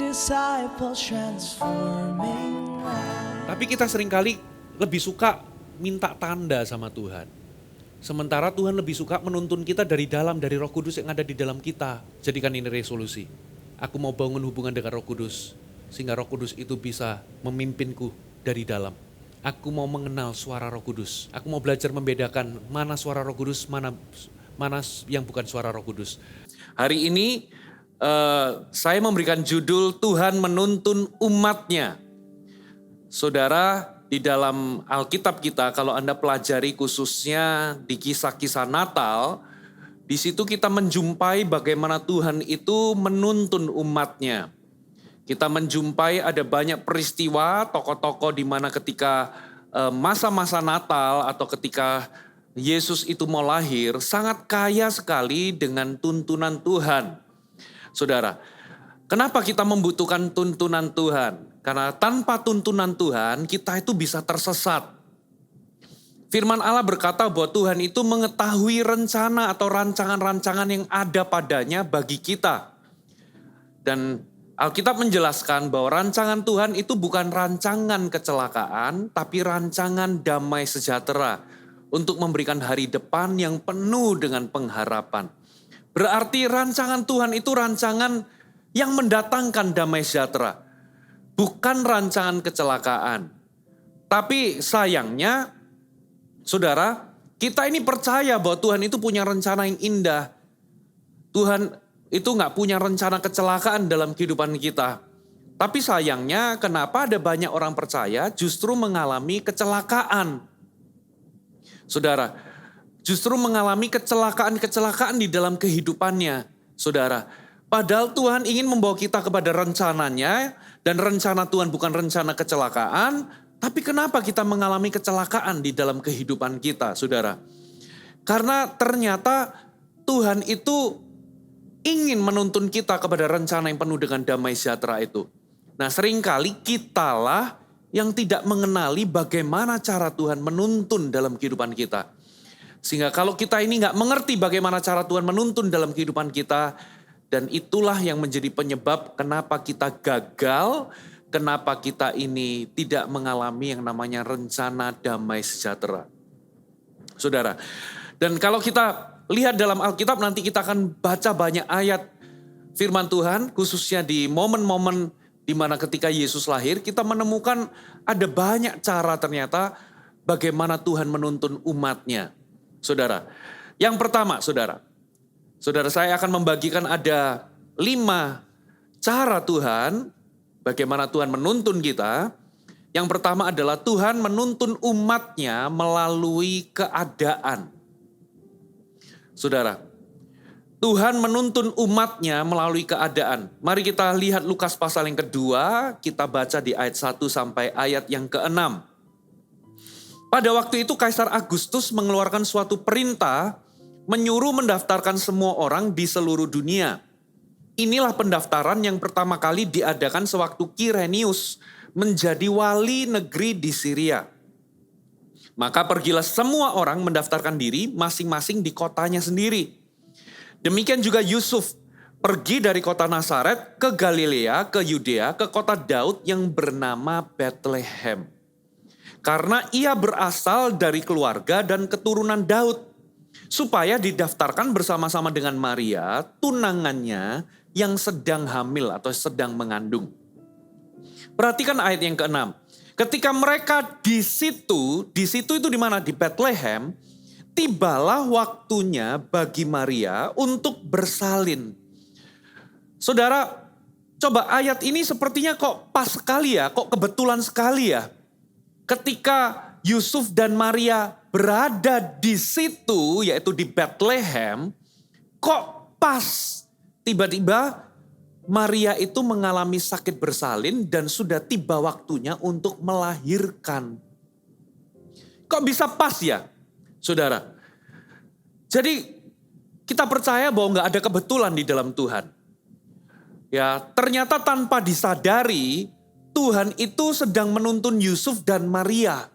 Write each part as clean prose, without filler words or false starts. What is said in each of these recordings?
disciples transforming lives. Tapi kita seringkali lebih suka minta tanda sama Tuhan. Sementara Tuhan lebih suka menuntun kita dari dalam, dari Roh Kudus yang ada di dalam kita. Jadikan ini resolusi. Aku mau bangun hubungan dengan Roh Kudus, sehingga Roh Kudus itu bisa memimpinku dari dalam. Aku mau mengenal suara Roh Kudus. Aku mau belajar membedakan mana suara Roh Kudus, mana yang bukan suara Roh Kudus. Hari ini saya memberikan judul Tuhan menuntun umatnya. Saudara, di dalam Alkitab kita kalau Anda pelajari khususnya di kisah-kisah Natal, di situ kita menjumpai bagaimana Tuhan itu menuntun umatnya. Kita menjumpai ada banyak peristiwa tokoh-tokoh di mana ketika masa-masa Natal atau ketika Yesus itu mau lahir sangat kaya sekali dengan tuntunan Tuhan. Saudara, kenapa kita membutuhkan tuntunan Tuhan? Karena tanpa tuntunan Tuhan kita itu bisa tersesat. Firman Allah berkata bahwa Tuhan itu mengetahui rencana atau rancangan-rancangan yang ada padanya bagi kita. Dan Alkitab menjelaskan bahwa rancangan Tuhan itu bukan rancangan kecelakaan, tapi rancangan damai sejahtera untuk memberikan hari depan yang penuh dengan pengharapan. Berarti rancangan Tuhan itu rancangan yang mendatangkan damai sejahtera. Bukan rancangan kecelakaan. Tapi sayangnya, saudara, kita ini percaya bahwa Tuhan itu punya rencana yang indah. Tuhan itu gak punya rencana kecelakaan dalam kehidupan kita. Tapi sayangnya kenapa ada banyak orang percaya justru mengalami kecelakaan. Saudara, justru mengalami kecelakaan-kecelakaan di dalam kehidupannya. Saudara, padahal Tuhan ingin membawa kita kepada rencananya. Dan rencana Tuhan bukan rencana kecelakaan. Tapi kenapa kita mengalami kecelakaan di dalam kehidupan kita, saudara? Karena ternyata Tuhan itu ingin menuntun kita kepada rencana yang penuh dengan damai sejahtera itu. Nah, seringkali kitalah yang tidak mengenali bagaimana cara Tuhan menuntun dalam kehidupan kita. Sehingga kalau kita ini gak mengerti bagaimana cara Tuhan menuntun dalam kehidupan kita, dan itulah yang menjadi penyebab kenapa kita gagal, kenapa kita ini tidak mengalami yang namanya rencana damai sejahtera. Saudara, dan kalau kita lihat dalam Alkitab nanti kita akan baca banyak ayat firman Tuhan, khususnya di momen-momen di mana ketika Yesus lahir, kita menemukan ada banyak cara ternyata bagaimana Tuhan menuntun umatnya. Saudara, yang pertama saudara saya akan membagikan ada 5 cara Tuhan, bagaimana Tuhan menuntun kita. Yang pertama adalah Tuhan menuntun umatnya melalui keadaan. Saudara, Tuhan menuntun umatnya melalui keadaan. Mari kita lihat Lukas pasal yang kedua, kita baca di ayat 1 sampai ayat yang ke-6. Pada waktu itu Kaisar Agustus mengeluarkan suatu perintah menyuruh mendaftarkan semua orang di seluruh dunia. Inilah pendaftaran yang pertama kali diadakan sewaktu Kirenius menjadi wali negeri di Syria. Maka pergilah semua orang mendaftarkan diri masing-masing di kotanya sendiri. Demikian juga Yusuf pergi dari kota Nazaret ke Galilea, ke Yudea, ke kota Daud yang bernama Bethlehem. Karena ia berasal dari keluarga dan keturunan Daud. Supaya didaftarkan bersama-sama dengan Maria, tunangannya yang sedang hamil atau sedang mengandung. Perhatikan ayat yang ke-6. Ketika mereka di situ itu di mana? Di Bethlehem, tibalah waktunya bagi Maria untuk bersalin. Saudara, coba ayat ini sepertinya kok pas sekali ya, kok kebetulan sekali ya. Ketika Yusuf dan Maria berada di situ, yaitu di Bethlehem, kok pas tiba-tiba Maria itu mengalami sakit bersalin dan sudah tiba waktunya untuk melahirkan. Kok bisa pas ya, saudara? Jadi kita percaya bahwa gak ada kebetulan di dalam Tuhan. Ya, ternyata tanpa disadari Tuhan itu sedang menuntun Yusuf dan Maria.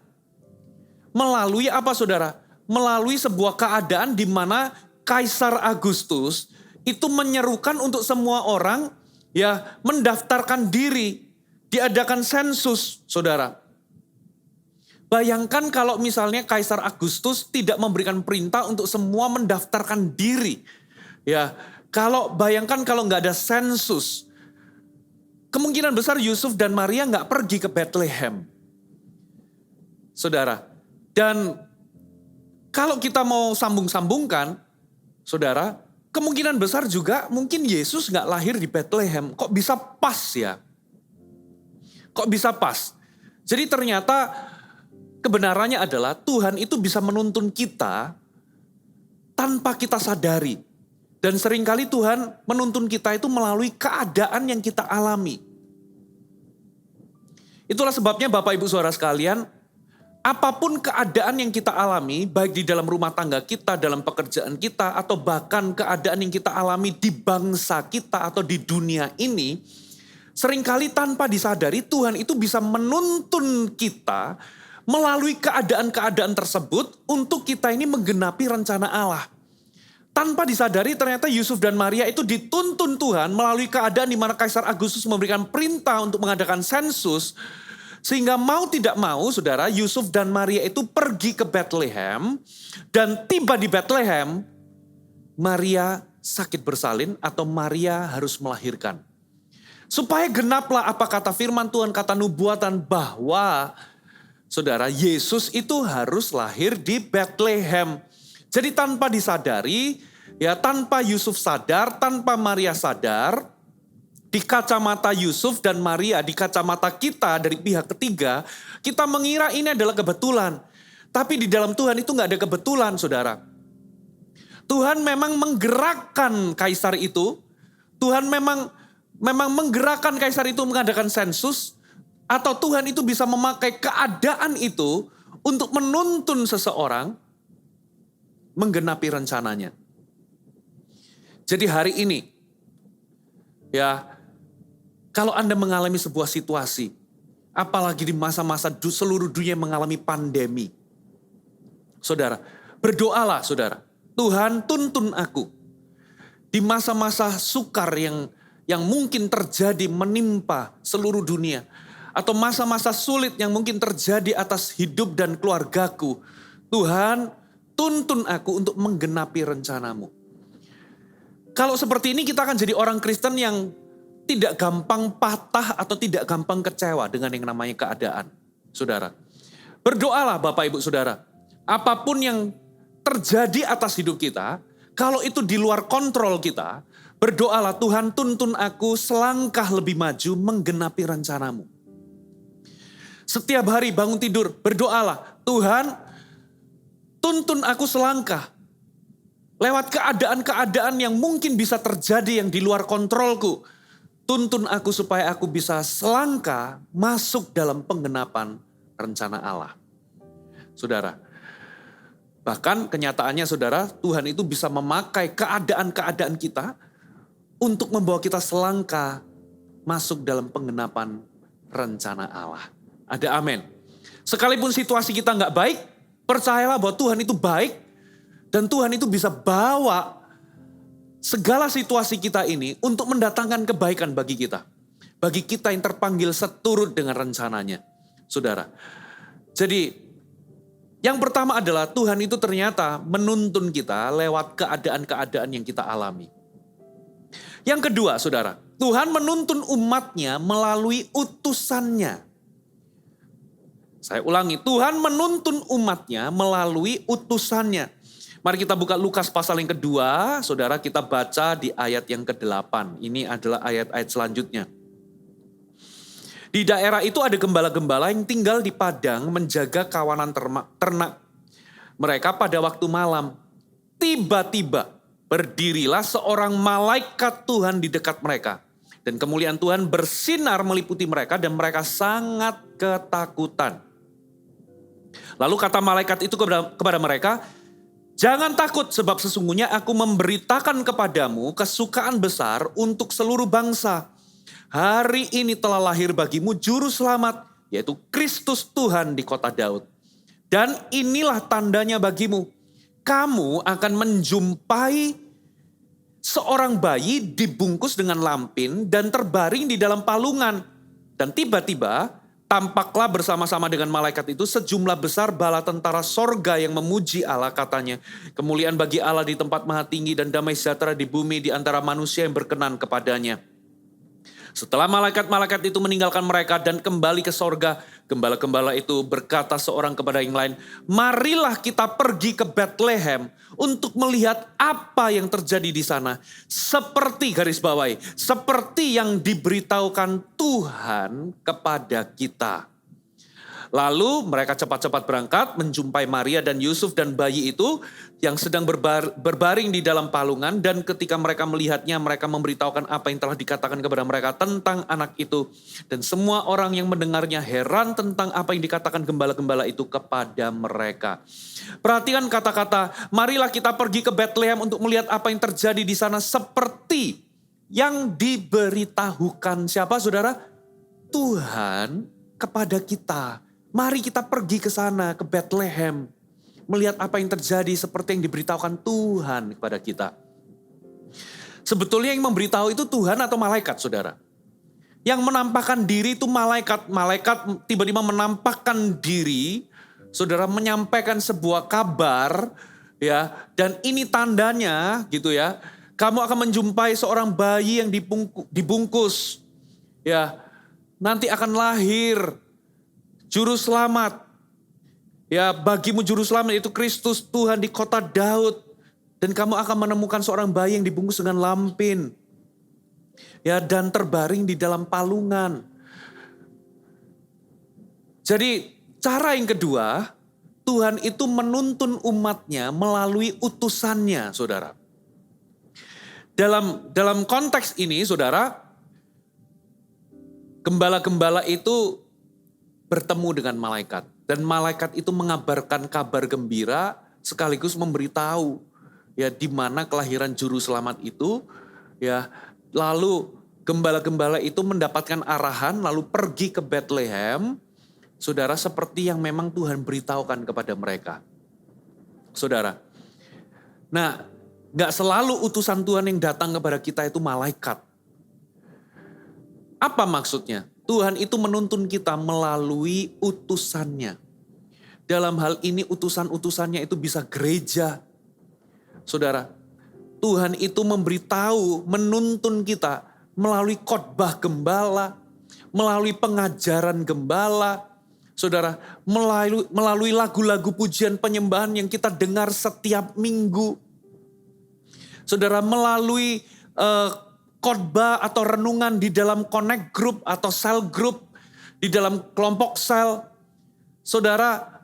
Melalui apa saudara? Melalui sebuah keadaan di mana Kaisar Agustus itu menyerukan untuk semua orang ya mendaftarkan diri, diadakan sensus, saudara. Bayangkan kalau misalnya Kaisar Agustus tidak memberikan perintah untuk semua mendaftarkan diri. Ya, bayangkan kalau nggak ada sensus, kemungkinan besar Yusuf dan Maria nggak pergi ke Bethlehem. Saudara, dan kalau kita mau sambung-sambungkan, saudara, kemungkinan besar juga mungkin Yesus nggak lahir di Bethlehem. Kok bisa pas ya? Kok bisa pas? Jadi ternyata kebenarannya adalah Tuhan itu bisa menuntun kita tanpa kita sadari. Dan seringkali Tuhan menuntun kita itu melalui keadaan yang kita alami. Itulah sebabnya Bapak Ibu Saudara sekalian, apapun keadaan yang kita alami, baik di dalam rumah tangga kita, dalam pekerjaan kita, atau bahkan keadaan yang kita alami di bangsa kita atau di dunia ini, seringkali tanpa disadari Tuhan itu bisa menuntun kita melalui keadaan-keadaan tersebut untuk kita ini menggenapi rencana Allah. Tanpa disadari ternyata Yusuf dan Maria itu dituntun Tuhan melalui keadaan di mana Kaisar Agustus memberikan perintah untuk mengadakan sensus. Sehingga mau tidak mau saudara, Yusuf dan Maria itu pergi ke Bethlehem. Dan tiba di Bethlehem, Maria sakit bersalin atau Maria harus melahirkan. Supaya genaplah apa kata firman Tuhan, kata nubuatan bahwa saudara, Yesus itu harus lahir di Bethlehem. Jadi tanpa disadari, ya tanpa Yusuf sadar, tanpa Maria sadar, di kacamata Yusuf dan Maria, di kacamata kita dari pihak ketiga, kita mengira ini adalah kebetulan. Tapi di dalam Tuhan itu gak ada kebetulan, saudara. Tuhan memang menggerakkan kaisar itu, Tuhan memang menggerakkan kaisar itu mengadakan sensus, atau Tuhan itu bisa memakai keadaan itu untuk menuntun seseorang menggenapi rencananya. Jadi hari ini, ya, kalau Anda mengalami sebuah situasi, apalagi di masa-masa seluruh dunia mengalami pandemi, saudara, berdoalah saudara, Tuhan tuntun aku. Di masa-masa sukar yang mungkin terjadi menimpa seluruh dunia, atau masa-masa sulit yang mungkin terjadi atas hidup dan keluargaku, Tuhan tuntun aku untuk menggenapi rencanamu. Kalau seperti ini kita akan jadi orang Kristen yang tidak gampang patah atau tidak gampang kecewa dengan yang namanya keadaan. Saudara, berdoalah Bapak Ibu Saudara. Apapun yang terjadi atas hidup kita, kalau itu di luar kontrol kita, berdoalah Tuhan tuntun aku selangkah lebih maju menggenapi rencanamu. Setiap hari bangun tidur, berdoalah Tuhan tuntun aku selangkah. Lewat keadaan-keadaan yang mungkin bisa terjadi yang di luar kontrolku. Tuntun aku supaya aku bisa selangkah masuk dalam penggenapan rencana Allah. Saudara, bahkan kenyataannya saudara, Tuhan itu bisa memakai keadaan-keadaan kita untuk membawa kita selangkah masuk dalam penggenapan rencana Allah. Ada amin. Sekalipun situasi kita nggak baik, percayalah bahwa Tuhan itu baik dan Tuhan itu bisa bawa segala situasi kita ini untuk mendatangkan kebaikan bagi kita. Bagi kita yang terpanggil seturut dengan rencananya. Saudara, jadi yang pertama adalah Tuhan itu ternyata menuntun kita lewat keadaan-keadaan yang kita alami. Yang kedua saudara, Tuhan menuntun umatnya melalui utusannya. Saya ulangi, Tuhan menuntun umatnya melalui utusannya. Mari kita buka Lukas pasal yang kedua, saudara, kita baca di ayat yang ke-8. Ini adalah ayat-ayat selanjutnya. Di daerah itu ada gembala-gembala yang tinggal di padang menjaga kawanan ternak mereka pada waktu malam. Tiba-tiba berdirilah seorang malaikat Tuhan di dekat mereka. Dan kemuliaan Tuhan bersinar meliputi mereka dan mereka sangat ketakutan. Lalu kata malaikat itu kepada mereka, jangan takut sebab sesungguhnya aku memberitakan kepadamu kesukaan besar untuk seluruh bangsa. Hari ini telah lahir bagimu juru selamat, yaitu Kristus Tuhan di kota Daud. Dan inilah tandanya bagimu, kamu akan menjumpai seorang bayi dibungkus dengan lampin dan terbaring di dalam palungan. Dan tiba-tiba tampaklah bersama-sama dengan malaikat itu sejumlah besar bala tentara sorga yang memuji Allah, katanya, kemuliaan bagi Allah di tempat maha tinggi dan damai sejahtera di bumi di antara manusia yang berkenan kepadanya. Setelah malaikat-malaikat itu meninggalkan mereka dan kembali ke sorga, gembala-gembala itu berkata seorang kepada yang lain, marilah kita pergi ke Bethlehem untuk melihat apa yang terjadi di sana. Seperti, garis bawahi, seperti yang diberitahukan Tuhan kepada kita. Lalu mereka cepat-cepat berangkat menjumpai Maria dan Yusuf dan bayi itu yang sedang berbaring di dalam palungan. Dan ketika mereka melihatnya, mereka memberitahukan apa yang telah dikatakan kepada mereka tentang anak itu. Dan semua orang yang mendengarnya heran tentang apa yang dikatakan gembala-gembala itu kepada mereka. Perhatikan kata-kata, marilah kita pergi ke Bethlehem untuk melihat apa yang terjadi di sana seperti yang diberitahukan siapa, saudara? Tuhan kepada kita. Mari kita pergi ke sana, ke Bethlehem. Melihat apa yang terjadi seperti yang diberitahukan Tuhan kepada kita. Sebetulnya yang memberitahu itu Tuhan atau malaikat, saudara? Yang menampakkan diri itu malaikat. Malaikat tiba-tiba menampakkan diri, saudara, menyampaikan sebuah kabar, ya. Dan ini tandanya, gitu ya. Kamu akan menjumpai seorang bayi yang dibungkus, ya. Nanti akan lahir Juru Selamat. Ya, bagimu Juru Selamat itu Kristus Tuhan di kota Daud. Dan kamu akan menemukan seorang bayi yang dibungkus dengan lampin. Ya, dan terbaring di dalam palungan. Jadi cara yang kedua, Tuhan itu menuntun umatnya melalui utusannya, saudara. Dalam konteks ini, saudara, gembala-gembala itu bertemu dengan malaikat. Dan malaikat itu mengabarkan kabar gembira sekaligus memberitahu ya di mana kelahiran juru selamat itu. Ya, lalu gembala-gembala itu mendapatkan arahan lalu pergi ke Bethlehem. Saudara, seperti yang memang Tuhan beritahukan kepada mereka. Saudara. Nah, gak selalu utusan Tuhan yang datang kepada kita itu malaikat. Apa maksudnya? Tuhan itu menuntun kita melalui utusannya. Dalam hal ini utusan-utusannya itu bisa gereja. Saudara, Tuhan itu memberitahu, menuntun kita melalui khotbah gembala, melalui pengajaran gembala. Saudara, melalui lagu-lagu pujian penyembahan yang kita dengar setiap minggu. Saudara, melalui khotbah atau renungan di dalam connect group atau cell group, di dalam kelompok sel. Saudara,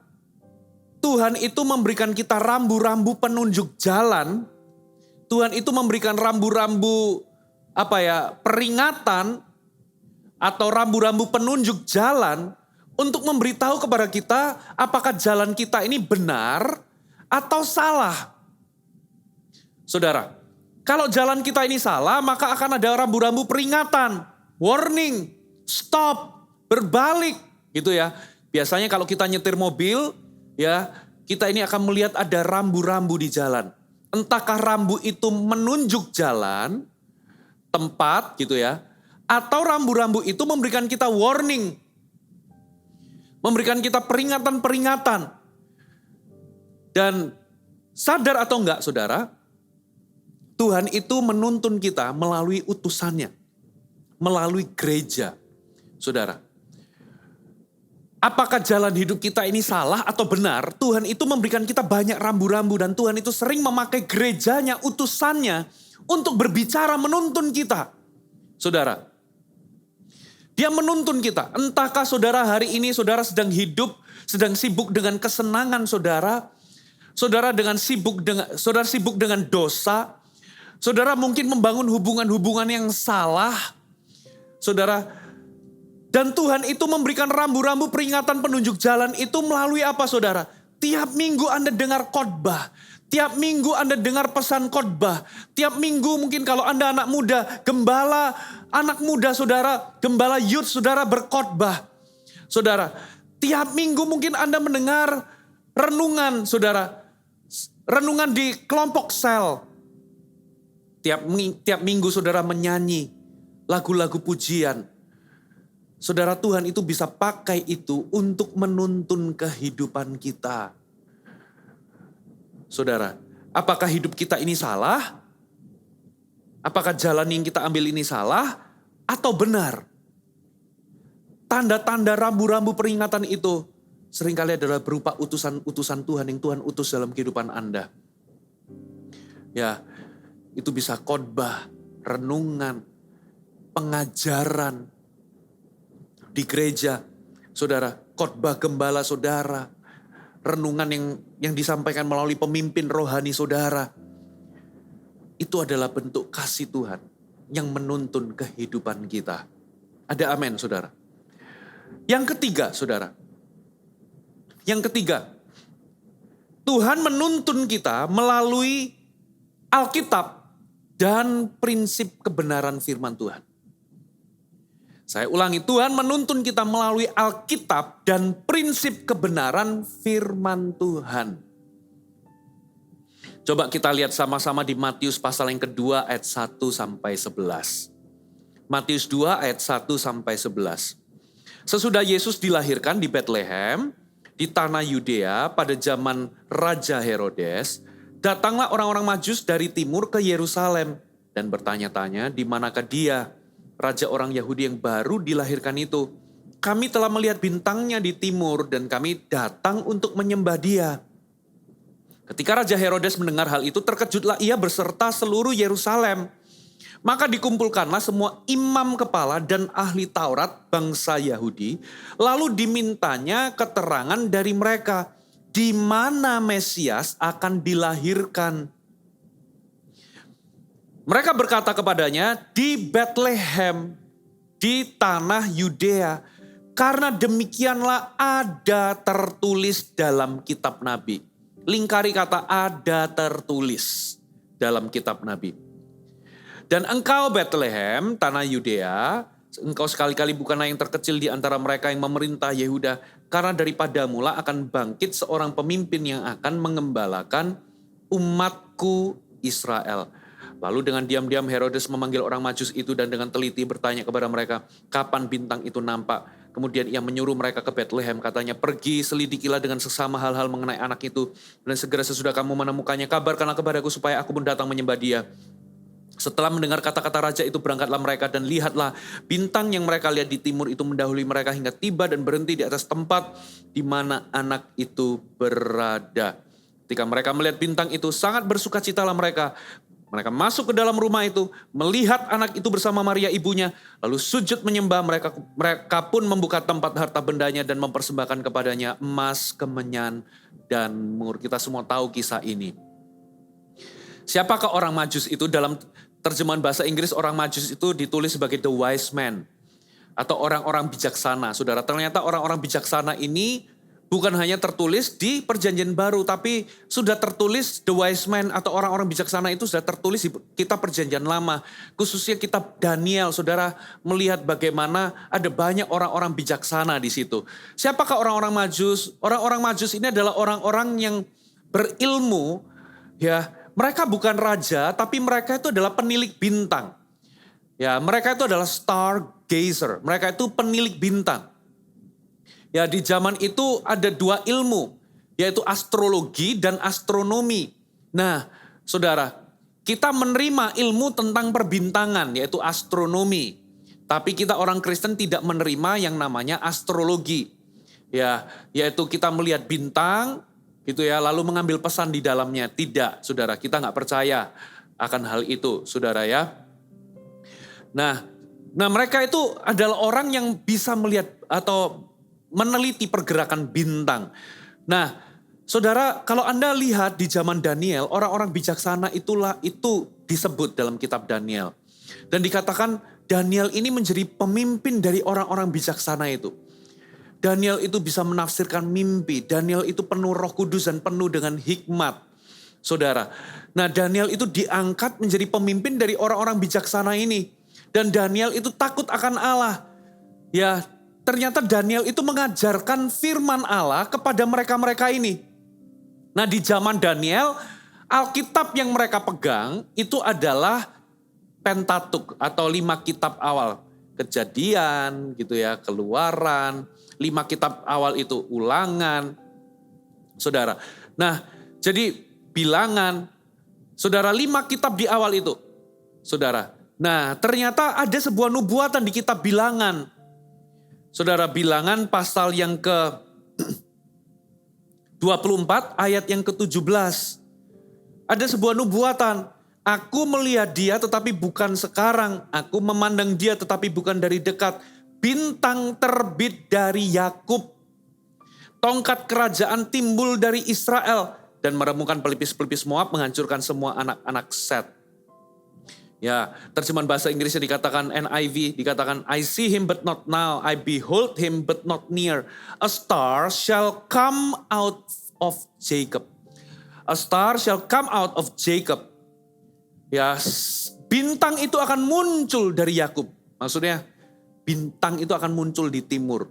Tuhan itu memberikan kita rambu-rambu penunjuk jalan. Tuhan itu memberikan rambu-rambu peringatan atau rambu-rambu penunjuk jalan untuk memberitahu kepada kita apakah jalan kita ini benar atau salah. Saudara, kalau jalan kita ini salah, maka akan ada rambu-rambu peringatan, warning, stop, berbalik, gitu ya. Biasanya kalau kita nyetir mobil, ya, kita ini akan melihat ada rambu-rambu di jalan. Entahkah rambu itu menunjuk jalan, tempat, gitu ya, atau rambu-rambu itu memberikan kita warning, memberikan kita peringatan-peringatan. Dan sadar atau enggak, saudara, Tuhan itu menuntun kita melalui utusannya, melalui gereja. Saudara, apakah jalan hidup kita ini salah atau benar? Tuhan itu memberikan kita banyak rambu-rambu dan Tuhan itu sering memakai gerejanya, utusannya untuk berbicara menuntun kita. Saudara, Dia menuntun kita. Entahkah saudara hari ini saudara sedang hidup, sedang sibuk dengan kesenangan saudara, saudara sibuk dengan dosa. Saudara mungkin membangun hubungan-hubungan yang salah. Saudara, dan Tuhan itu memberikan rambu-rambu peringatan penunjuk jalan itu melalui apa, saudara? Tiap minggu Anda dengar khotbah. Tiap minggu Anda dengar pesan khotbah. Tiap minggu mungkin kalau Anda anak muda, gembala anak muda saudara, gembala youth saudara berkhotbah. Saudara, tiap minggu mungkin Anda mendengar renungan saudara. Renungan di kelompok sel. Tiap minggu saudara menyanyi lagu-lagu pujian. Saudara, Tuhan itu bisa pakai itu untuk menuntun kehidupan kita. Saudara, apakah hidup kita ini salah? Apakah jalan yang kita ambil ini salah atau benar? Tanda-tanda rambu-rambu peringatan itu seringkali adalah berupa utusan-utusan Tuhan yang Tuhan utus dalam kehidupan Anda. Ya, itu bisa khotbah, renungan, pengajaran di gereja. Saudara, khotbah gembala saudara, renungan yang disampaikan melalui pemimpin rohani saudara. Itu adalah bentuk kasih Tuhan yang menuntun kehidupan kita. Ada amin, saudara. Yang ketiga, saudara. Yang ketiga, Tuhan menuntun kita melalui Alkitab dan prinsip kebenaran firman Tuhan. Saya ulangi, Tuhan menuntun kita melalui Alkitab dan prinsip kebenaran firman Tuhan. Coba kita lihat sama-sama di Matius pasal yang kedua ayat 1 sampai 11. Matius 2 ayat 1 sampai 11. Sesudah Yesus dilahirkan di Bethlehem, di tanah Yudea pada zaman Raja Herodes, datanglah orang-orang Majus dari timur ke Yerusalem dan bertanya-tanya di manakah dia, raja orang Yahudi yang baru dilahirkan itu. Kami telah melihat bintangnya di timur dan kami datang untuk menyembah dia. Ketika Raja Herodes mendengar hal itu, terkejutlah ia beserta seluruh Yerusalem. Maka dikumpulkanlah semua imam kepala dan ahli Taurat bangsa Yahudi. Lalu dimintanya keterangan dari mereka, di mana Mesias akan dilahirkan. Mereka berkata kepadanya, di Bethlehem, di tanah Yudea. Karena demikianlah ada tertulis dalam kitab Nabi. Lingkari kata ada tertulis dalam kitab Nabi. Dan engkau Bethlehem, tanah Yudea, engkau sekali-kali bukanlah yang terkecil di antara mereka yang memerintah Yehuda. Karena daripadamu lah akan bangkit seorang pemimpin yang akan mengembalakan umatku Israel. Lalu dengan diam-diam Herodes memanggil orang Majus itu dan dengan teliti bertanya kepada mereka, kapan bintang itu nampak? Kemudian ia menyuruh mereka ke Bethlehem, katanya, pergi selidikilah dengan sesama hal-hal mengenai anak itu. Dan segera sesudah kamu menemukannya, kabarkanlah kepadaku supaya aku pun datang menyembah dia. Setelah mendengar kata-kata raja itu berangkatlah mereka dan lihatlah bintang yang mereka lihat di timur itu mendahului mereka hingga tiba dan berhenti di atas tempat di mana anak itu berada. Ketika mereka melihat bintang itu sangat bersukacitalah mereka. Mereka masuk ke dalam rumah itu, melihat anak itu bersama Maria ibunya, lalu sujud menyembah. Mereka pun membuka tempat harta bendanya dan mempersembahkan kepadanya emas, kemenyan, dan mur. Kita semua tahu kisah ini. Siapakah orang Majus itu? Dalam terjemahan bahasa Inggris, orang Majus itu ditulis sebagai the wise man atau orang-orang bijaksana. Saudara, ternyata orang-orang bijaksana ini bukan hanya tertulis di Perjanjian Baru, tapi sudah tertulis the wise man atau orang-orang bijaksana itu sudah tertulis di kitab Perjanjian Lama. Khususnya kitab Daniel, saudara melihat bagaimana ada banyak orang-orang bijaksana di situ. Siapakah orang-orang Majus? Orang-orang Majus ini adalah orang-orang yang berilmu, ya. Mereka bukan raja, tapi mereka itu adalah penilik bintang. Ya, mereka itu adalah stargazer. Mereka itu penilik bintang. Ya, di zaman itu ada dua ilmu, yaitu astrologi dan astronomi. Nah, saudara, kita menerima ilmu tentang perbintangan, yaitu astronomi. Tapi kita orang Kristen tidak menerima yang namanya astrologi. Ya, yaitu kita melihat bintang, gitu ya, lalu mengambil pesan di dalamnya. Tidak, saudara, kita nggak percaya akan hal itu, saudara ya. Nah, mereka itu adalah orang yang bisa melihat atau meneliti pergerakan bintang. Nah, saudara, kalau Anda lihat di zaman Daniel, orang-orang bijaksana itu disebut dalam kitab Daniel. Dan dikatakan Daniel ini menjadi pemimpin dari orang-orang bijaksana itu. Daniel itu bisa menafsirkan mimpi. Daniel itu penuh Roh Kudus dan penuh dengan hikmat. Saudara, nah Daniel itu diangkat menjadi pemimpin dari orang-orang bijaksana ini. Dan Daniel itu takut akan Allah. Ya, ternyata Daniel itu mengajarkan firman Allah kepada mereka-mereka ini. Nah, di zaman Daniel, Alkitab yang mereka pegang itu adalah Pentatuk atau 5 kitab awal. Kejadian gitu ya, Keluaran, 5 kitab awal itu Ulangan. Saudara. Nah, jadi Bilangan. Saudara, 5 kitab di awal itu. Saudara. Nah, ternyata ada sebuah nubuatan di kitab Bilangan. Saudara, Bilangan pasal yang ke 24 ayat yang ke-17. Ada sebuah nubuatan. Aku melihat dia tetapi bukan sekarang. Aku memandang dia tetapi bukan dari dekat. Bintang terbit dari Yakub. Tongkat kerajaan timbul dari Israel. Dan meremukkan pelipis-pelipis Moab, menghancurkan semua anak-anak Set. Ya, terjemahan bahasa Inggrisnya dikatakan NIV, dikatakan I see him but not now. I behold him but not near. A star shall come out of Jacob. A star shall come out of Jacob. Ya, bintang itu akan muncul dari Yakub. Maksudnya bintang itu akan muncul di timur.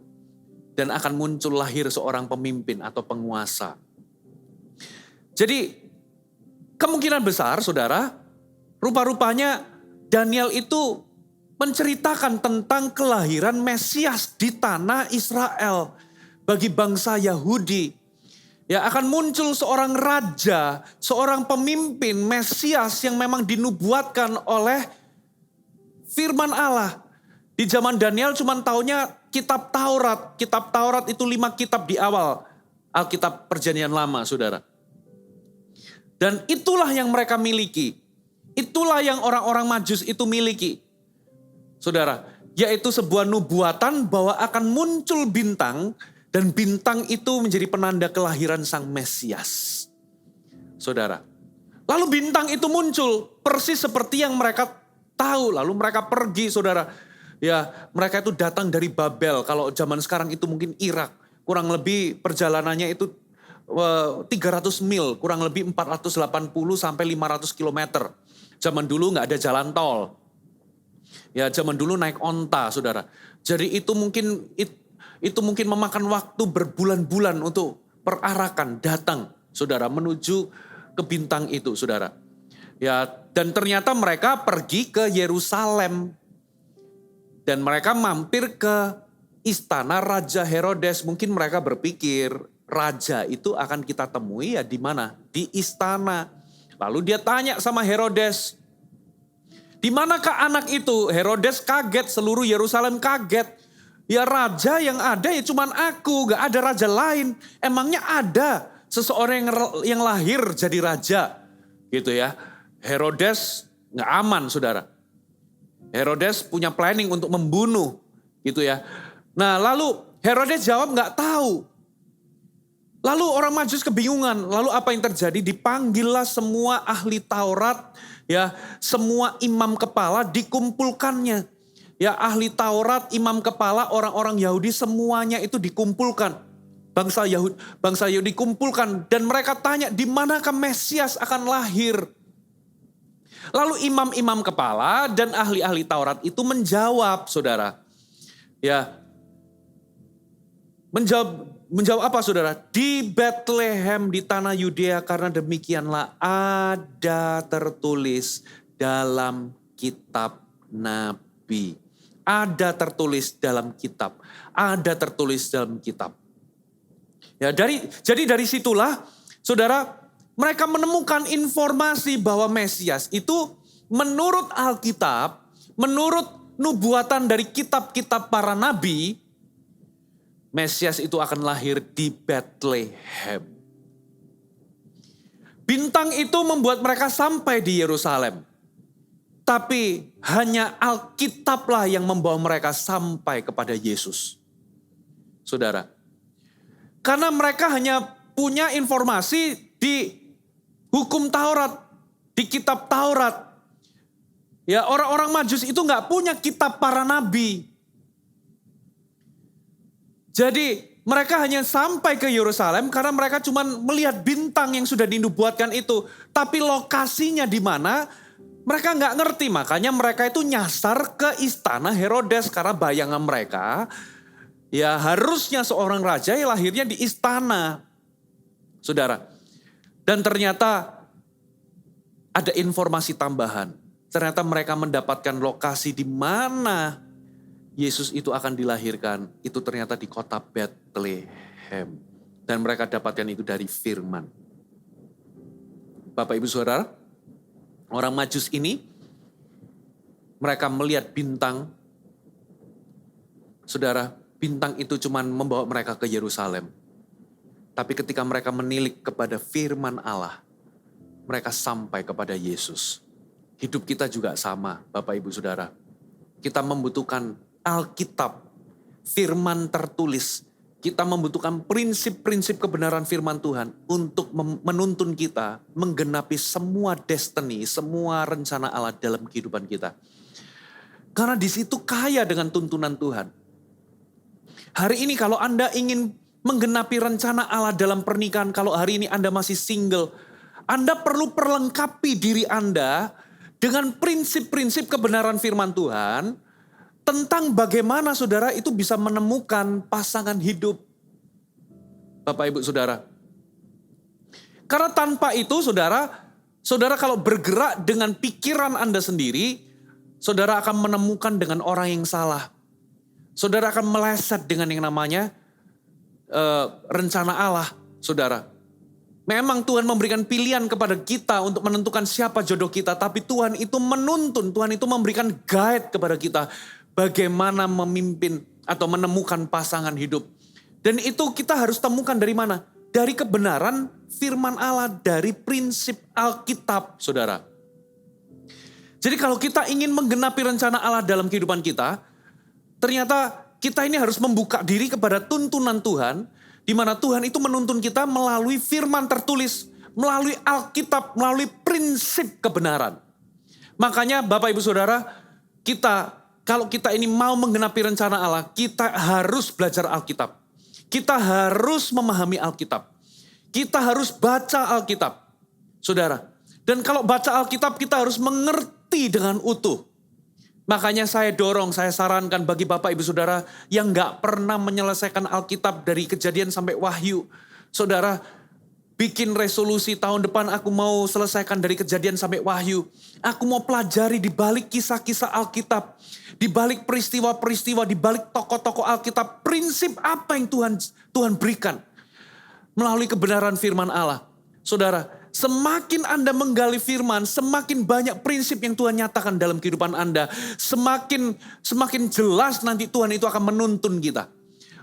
Dan akan muncul lahir seorang pemimpin atau penguasa. Jadi kemungkinan besar saudara, rupa-rupanya Daniel itu menceritakan tentang kelahiran Mesias di tanah Israel. Bagi bangsa Yahudi. Ya, akan muncul seorang raja, seorang pemimpin, Mesias yang memang dinubuatkan oleh firman Allah. Di zaman Daniel cuma taunya kitab Taurat. Kitab Taurat itu 5 kitab di awal Alkitab Perjanjian Lama, saudara. Dan itulah yang mereka miliki. Itulah yang orang-orang Majus itu miliki. Saudara, yaitu sebuah nubuatan bahwa akan muncul bintang. Dan bintang itu menjadi penanda kelahiran sang Mesias. Saudara. Lalu bintang itu muncul persis seperti yang mereka tahu. Lalu mereka pergi, saudara. Ya, mereka itu datang dari Babel. Kalau zaman sekarang itu mungkin Irak. Kurang lebih perjalanannya itu 300 mil. Kurang lebih 480 sampai 500 kilometer. Zaman dulu gak ada jalan tol. Ya, zaman dulu naik onta, saudara. Jadi itu mungkin memakan waktu berbulan-bulan untuk perarakan datang, saudara, menuju ke bintang itu, saudara. Ya, dan ternyata mereka pergi ke Yerusalem. Dan mereka mampir ke istana Raja Herodes. Mungkin mereka berpikir, raja itu akan kita temui ya di mana? Di istana. Lalu dia tanya sama Herodes, di manakah anak itu? Herodes kaget, seluruh Yerusalem kaget. Ya raja yang ada ya cuman aku, gak ada raja lain. Emangnya ada seseorang yang lahir jadi raja? Gitu ya. Herodes gak aman, saudara. Herodes punya planning untuk membunuh. Gitu ya. Nah lalu Herodes jawab gak tahu. Lalu orang Majus kebingungan. Lalu apa yang terjadi? Dipanggillah semua ahli Taurat. Ya, semua imam kepala dikumpulkannya. Ya, ahli Taurat, imam kepala, orang-orang Yahudi semuanya itu dikumpulkan. Bangsa Yahudi dikumpulkan dan mereka tanya di manakah Mesias akan lahir. Lalu imam-imam kepala dan ahli-ahli Taurat itu menjawab, saudara. Ya, menjawab apa, saudara? Di Bethlehem di tanah Yudea, karena demikianlah ada tertulis dalam kitab Nabi. Ada tertulis dalam kitab. Ada tertulis dalam kitab. Ya, jadi dari situlah, saudara, mereka menemukan informasi bahwa Mesias itu menurut Alkitab, menurut nubuatan dari kitab-kitab para nabi, Mesias itu akan lahir di Bethlehem. Bintang itu membuat mereka sampai di Yerusalem. Tapi hanya Alkitablah yang membawa mereka sampai kepada Yesus. Saudara. Karena mereka hanya punya informasi di hukum Taurat, di kitab Taurat. Ya, orang-orang Majus itu gak punya kitab para nabi. Jadi mereka hanya sampai ke Yerusalem karena mereka cuma melihat bintang yang sudah dinubuatkan itu. Tapi lokasinya di mana? Mereka nggak ngerti, makanya mereka itu nyasar ke istana Herodes. Karena bayangan mereka, ya harusnya seorang raja yang lahirnya di istana. Saudara. Dan ternyata ada informasi tambahan. ternyata mereka mendapatkan lokasi di mana Yesus itu akan dilahirkan. Itu ternyata di kota Bethlehem. Dan mereka dapatkan itu dari firman. Bapak Ibu Saudara, orang Majus ini, mereka melihat bintang. Saudara, bintang itu cuma membawa mereka ke Yerusalem. Tapi ketika mereka menilik kepada firman Allah, mereka sampai kepada Yesus. Hidup kita juga sama, Bapak Ibu Saudara. Kita membutuhkan Alkitab, firman tertulis. Kita membutuhkan prinsip-prinsip kebenaran firman Tuhan untuk menuntun kita menggenapi semua destiny, semua rencana Allah dalam kehidupan kita. Karena di situ kaya dengan tuntunan Tuhan. Hari ini kalau Anda ingin menggenapi rencana Allah dalam pernikahan, kalau hari ini Anda masih single, Anda perlu perlengkapi diri Anda dengan prinsip-prinsip kebenaran firman Tuhan, tentang bagaimana saudara itu bisa menemukan pasangan hidup. Bapak Ibu Saudara. Karena tanpa itu saudara kalau bergerak dengan pikiran Anda sendiri, saudara akan menemukan dengan orang yang salah. Saudara akan meleset dengan yang namanya rencana Allah, saudara. Memang Tuhan memberikan pilihan kepada kita untuk menentukan siapa jodoh kita, tapi Tuhan itu menuntun, Tuhan itu memberikan guide kepada kita. Bagaimana memimpin atau menemukan pasangan hidup. Dan itu kita harus temukan dari mana? Dari kebenaran firman Allah, dari prinsip Alkitab, saudara. Jadi kalau kita ingin menggenapi rencana Allah dalam kehidupan kita, ternyata kita ini harus membuka diri kepada tuntunan Tuhan, di mana Tuhan itu menuntun kita melalui firman tertulis, melalui Alkitab, melalui prinsip kebenaran. Makanya Bapak Ibu Saudara, kalau kita ini mau menggenapi rencana Allah, kita harus belajar Alkitab. Kita harus memahami Alkitab. Kita harus baca Alkitab. Saudara. Dan kalau baca Alkitab kita harus mengerti dengan utuh. Makanya saya sarankan bagi Bapak Ibu Saudara yang gak pernah menyelesaikan Alkitab dari Kejadian sampai Wahyu. Saudara, bikin resolusi tahun depan aku mau selesaikan dari Kejadian sampai Wahyu. Aku mau pelajari di balik kisah-kisah Alkitab. Di balik peristiwa-peristiwa, di balik tokoh-tokoh Alkitab. Prinsip apa yang Tuhan berikan melalui kebenaran firman Allah. Saudara, semakin Anda menggali firman, semakin banyak prinsip yang Tuhan nyatakan dalam kehidupan Anda. Semakin jelas nanti Tuhan itu akan menuntun kita.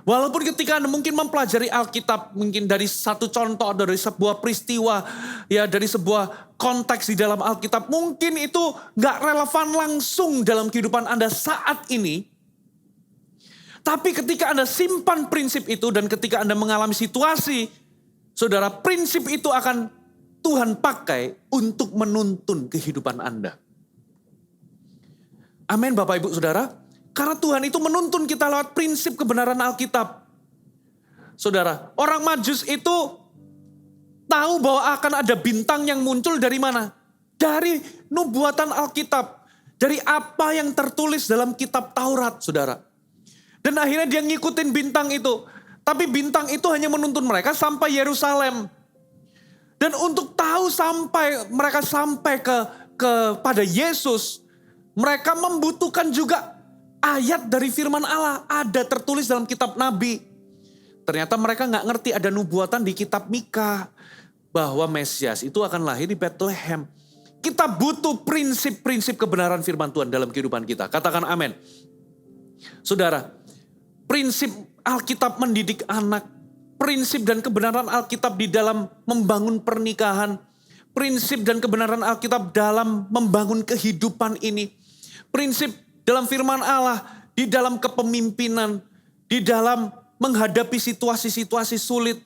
Walaupun ketika Anda mungkin mempelajari Alkitab, mungkin dari satu contoh, dari sebuah peristiwa, ya dari sebuah konteks di dalam Alkitab, mungkin itu gak relevan langsung dalam kehidupan Anda saat ini. Tapi ketika Anda simpan prinsip itu dan ketika Anda mengalami situasi, saudara, prinsip itu akan Tuhan pakai untuk menuntun kehidupan Anda. Amin Bapak Ibu Saudara. Karena Tuhan itu menuntun kita lewat prinsip kebenaran Alkitab. Saudara, orang Majus itu tahu bahwa akan ada bintang yang muncul dari mana? Dari nubuatan Alkitab. Dari apa yang tertulis dalam kitab Taurat, saudara. Dan akhirnya dia ngikutin bintang itu. Tapi bintang itu hanya menuntun mereka sampai Yerusalem. Dan untuk tahu mereka sampai kepada Yesus, mereka membutuhkan juga ayat dari firman Allah. Ada tertulis dalam kitab Nabi. Ternyata mereka gak ngerti ada nubuatan di kitab Mika. Bahwa Mesias itu akan lahir di Bethlehem. Kita butuh prinsip-prinsip kebenaran firman Tuhan dalam kehidupan kita. Katakan amin. Saudara, prinsip Alkitab mendidik anak. Prinsip dan kebenaran Alkitab di dalam membangun pernikahan. Prinsip dan kebenaran Alkitab dalam membangun kehidupan ini. Prinsip dalam firman Allah, di dalam kepemimpinan, di dalam menghadapi situasi-situasi sulit,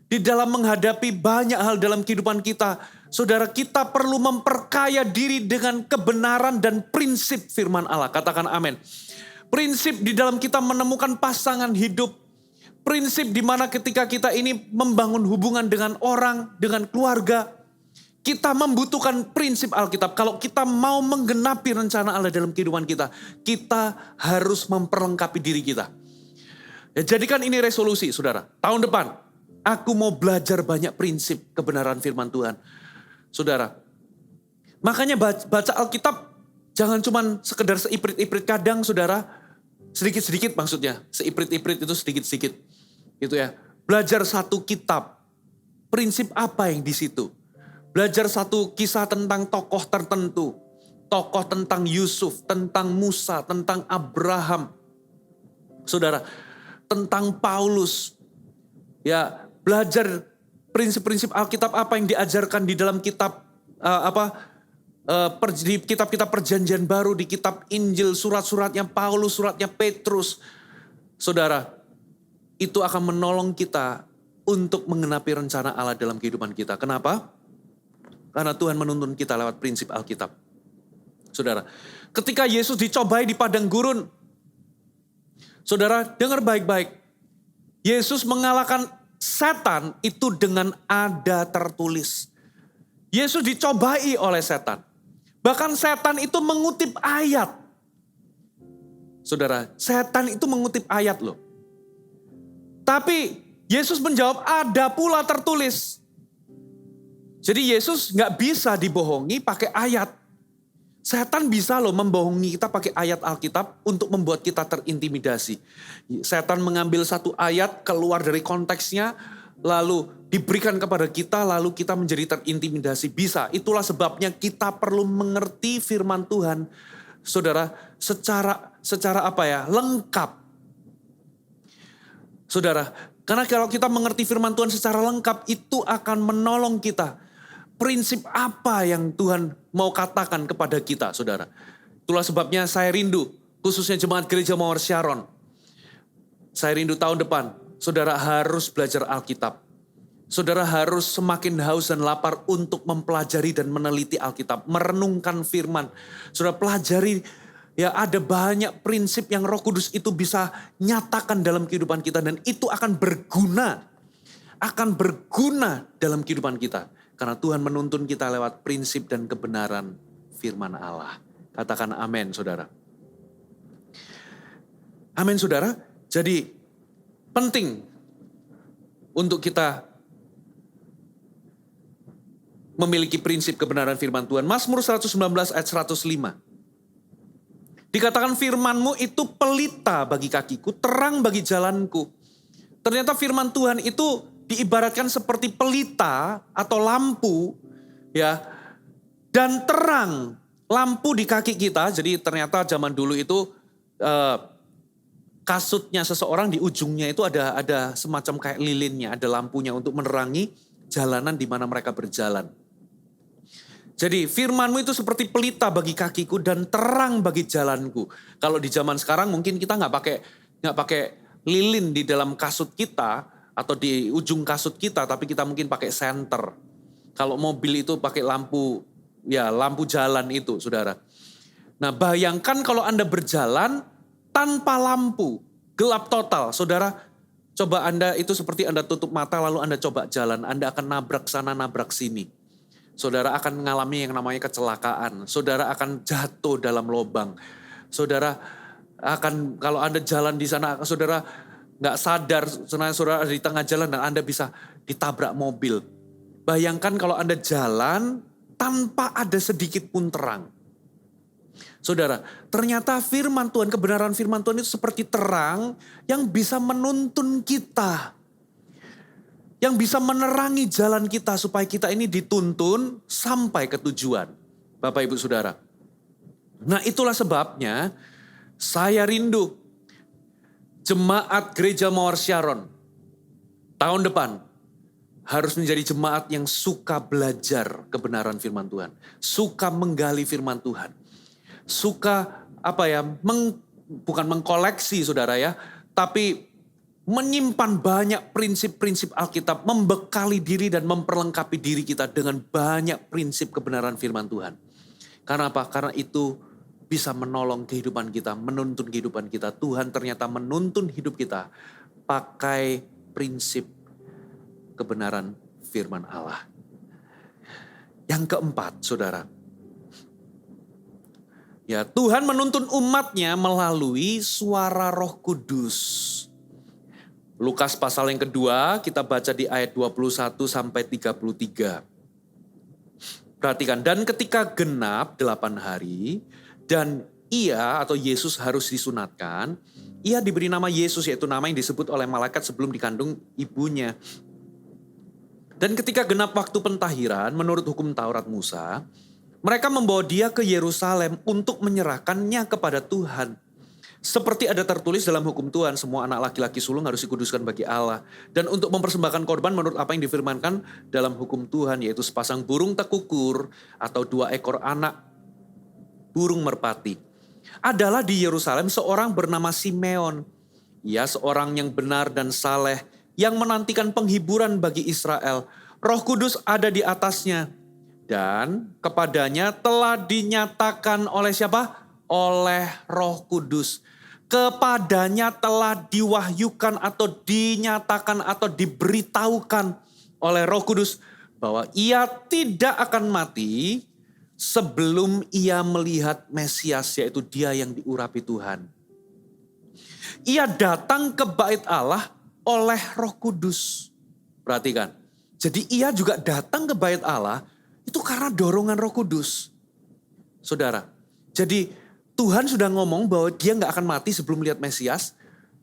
di dalam menghadapi banyak hal dalam kehidupan kita. Saudara, kita perlu memperkaya diri dengan kebenaran dan prinsip firman Allah. Katakan amin. Prinsip di dalam kita menemukan pasangan hidup. Prinsip di mana ketika kita ini membangun hubungan dengan orang, dengan keluarga, kita membutuhkan prinsip Alkitab. Kalau kita mau menggenapi rencana Allah dalam kehidupan kita, kita harus memperlengkapi diri kita. Ya, jadikan ini resolusi, saudara. Tahun depan, aku mau belajar banyak prinsip kebenaran firman Tuhan. Saudara, makanya baca Alkitab Jangan cuman sekedar seiprit-iprit kadang saudara, sedikit-sedikit maksudnya, seiprit-iprit itu sedikit-sedikit. Gitu ya. Belajar satu kitab, prinsip apa yang di situ? Belajar satu kisah tentang tokoh tertentu, tokoh tentang Yusuf, tentang Musa, tentang Abraham. Saudara, tentang Paulus. Ya, belajar prinsip-prinsip Alkitab apa yang diajarkan di dalam kitab di kitab-kitab perjanjian baru, di kitab Injil, surat-suratnya Paulus, suratnya Petrus. Saudara, itu akan menolong kita untuk menggenapi rencana Allah dalam kehidupan kita. Kenapa? Karena Tuhan menuntun kita lewat prinsip Alkitab. Saudara, ketika Yesus dicobai di padang gurun, saudara dengar baik-baik. Yesus mengalahkan setan itu dengan ada tertulis. Yesus dicobai oleh setan. Bahkan setan itu mengutip ayat. Saudara, setan itu mengutip ayat loh. Tapi Yesus menjawab ada pula tertulis. Jadi Yesus gak bisa dibohongi pakai ayat. Setan bisa loh membohongi kita pakai ayat Alkitab untuk membuat kita terintimidasi. Setan mengambil satu ayat keluar dari konteksnya, lalu diberikan kepada kita, lalu kita menjadi terintimidasi. Bisa, itulah sebabnya kita perlu mengerti firman Tuhan, saudara, secara lengkap. Saudara, karena kalau kita mengerti firman Tuhan secara lengkap, itu akan menolong kita. Prinsip apa yang Tuhan mau katakan kepada kita, saudara. Itulah sebabnya saya rindu, khususnya jemaat gereja Mawar Sharon. Saya rindu tahun depan, saudara harus belajar Alkitab. Saudara harus semakin haus dan lapar untuk mempelajari dan meneliti Alkitab. Merenungkan firman. Saudara pelajari, ya ada banyak prinsip yang Roh Kudus itu bisa nyatakan dalam kehidupan kita. Dan itu akan berguna. Akan berguna dalam kehidupan kita. Karena Tuhan menuntun kita lewat prinsip dan kebenaran firman Allah. Katakan amin, saudara. Amin, saudara. Jadi penting untuk kita memiliki prinsip kebenaran firman Tuhan. Mazmur 119 ayat 105. Dikatakan firman-Mu itu pelita bagi kakiku, terang bagi jalanku. Ternyata firman Tuhan itu diibaratkan seperti pelita atau lampu, ya, dan terang lampu di kaki kita. Jadi ternyata zaman dulu itu kasutnya seseorang di ujungnya itu ada semacam kayak lilinnya, ada lampunya untuk menerangi jalanan di mana mereka berjalan. Jadi firman-Mu itu seperti pelita bagi kakiku dan terang bagi jalanku. Kalau di zaman sekarang mungkin kita nggak pakai lilin di dalam kasut kita atau di ujung kasut kita, tapi kita mungkin pakai senter. Kalau mobil itu pakai lampu, ya lampu jalan itu, saudara. Nah bayangkan kalau Anda berjalan tanpa lampu, gelap total, saudara. Coba Anda itu seperti Anda tutup mata lalu Anda coba jalan, Anda akan nabrak sana, nabrak sini. Saudara akan mengalami yang namanya kecelakaan, saudara akan jatuh dalam lubang. Saudara akan, kalau Anda jalan di sana, saudara nggak sadar, saudara ada di tengah jalan dan Anda bisa ditabrak mobil. Bayangkan kalau Anda jalan tanpa ada sedikit pun terang. Saudara, ternyata firman Tuhan, kebenaran firman Tuhan itu seperti terang yang bisa menuntun kita. Yang bisa menerangi jalan kita supaya kita ini dituntun sampai ke tujuan. Bapak Ibu Saudara. Nah itulah sebabnya saya rindu jemaat gereja Mawar Sharon tahun depan harus menjadi jemaat yang suka belajar kebenaran firman Tuhan. Suka menggali firman Tuhan. Suka bukan mengkoleksi saudara ya, tapi menyimpan banyak prinsip-prinsip Alkitab, membekali diri dan memperlengkapi diri kita dengan banyak prinsip kebenaran firman Tuhan. Karena apa? Karena itu bisa menolong kehidupan kita, menuntun kehidupan kita. Tuhan ternyata menuntun hidup kita pakai prinsip kebenaran firman Allah. Yang keempat, saudara. Ya, Tuhan menuntun umatnya melalui suara Roh Kudus. Lukas pasal yang kedua, kita baca di ayat 21 sampai 33. Perhatikan, dan ketika genap 8 hari, dan ia atau Yesus harus disunatkan, ia diberi nama Yesus, yaitu nama yang disebut oleh malaikat sebelum dikandung ibunya. Dan ketika genap waktu pentahiran menurut hukum Taurat Musa, mereka membawa dia ke Yerusalem untuk menyerahkannya kepada Tuhan. Seperti ada tertulis dalam hukum Tuhan, semua anak laki-laki sulung harus dikuduskan bagi Allah. Dan untuk mempersembahkan korban menurut apa yang difirmankan dalam hukum Tuhan, yaitu sepasang burung tekukur atau 2 ekor anak burung merpati. Adalah di Yerusalem seorang bernama Simeon. Ia seorang yang benar dan saleh, yang menantikan penghiburan bagi Israel. Roh Kudus ada di atasnya. Dan kepadanya telah dinyatakan oleh siapa? Oleh Roh Kudus. Kepadanya telah diwahyukan atau dinyatakan atau diberitahukan oleh Roh Kudus bahwa ia tidak akan mati sebelum ia melihat Mesias, yaitu dia yang diurapi Tuhan. Ia datang ke bait Allah oleh Roh Kudus. Perhatikan. Jadi ia juga datang ke bait Allah itu karena dorongan Roh Kudus. Saudara, jadi Tuhan sudah ngomong bahwa dia gak akan mati sebelum melihat Mesias.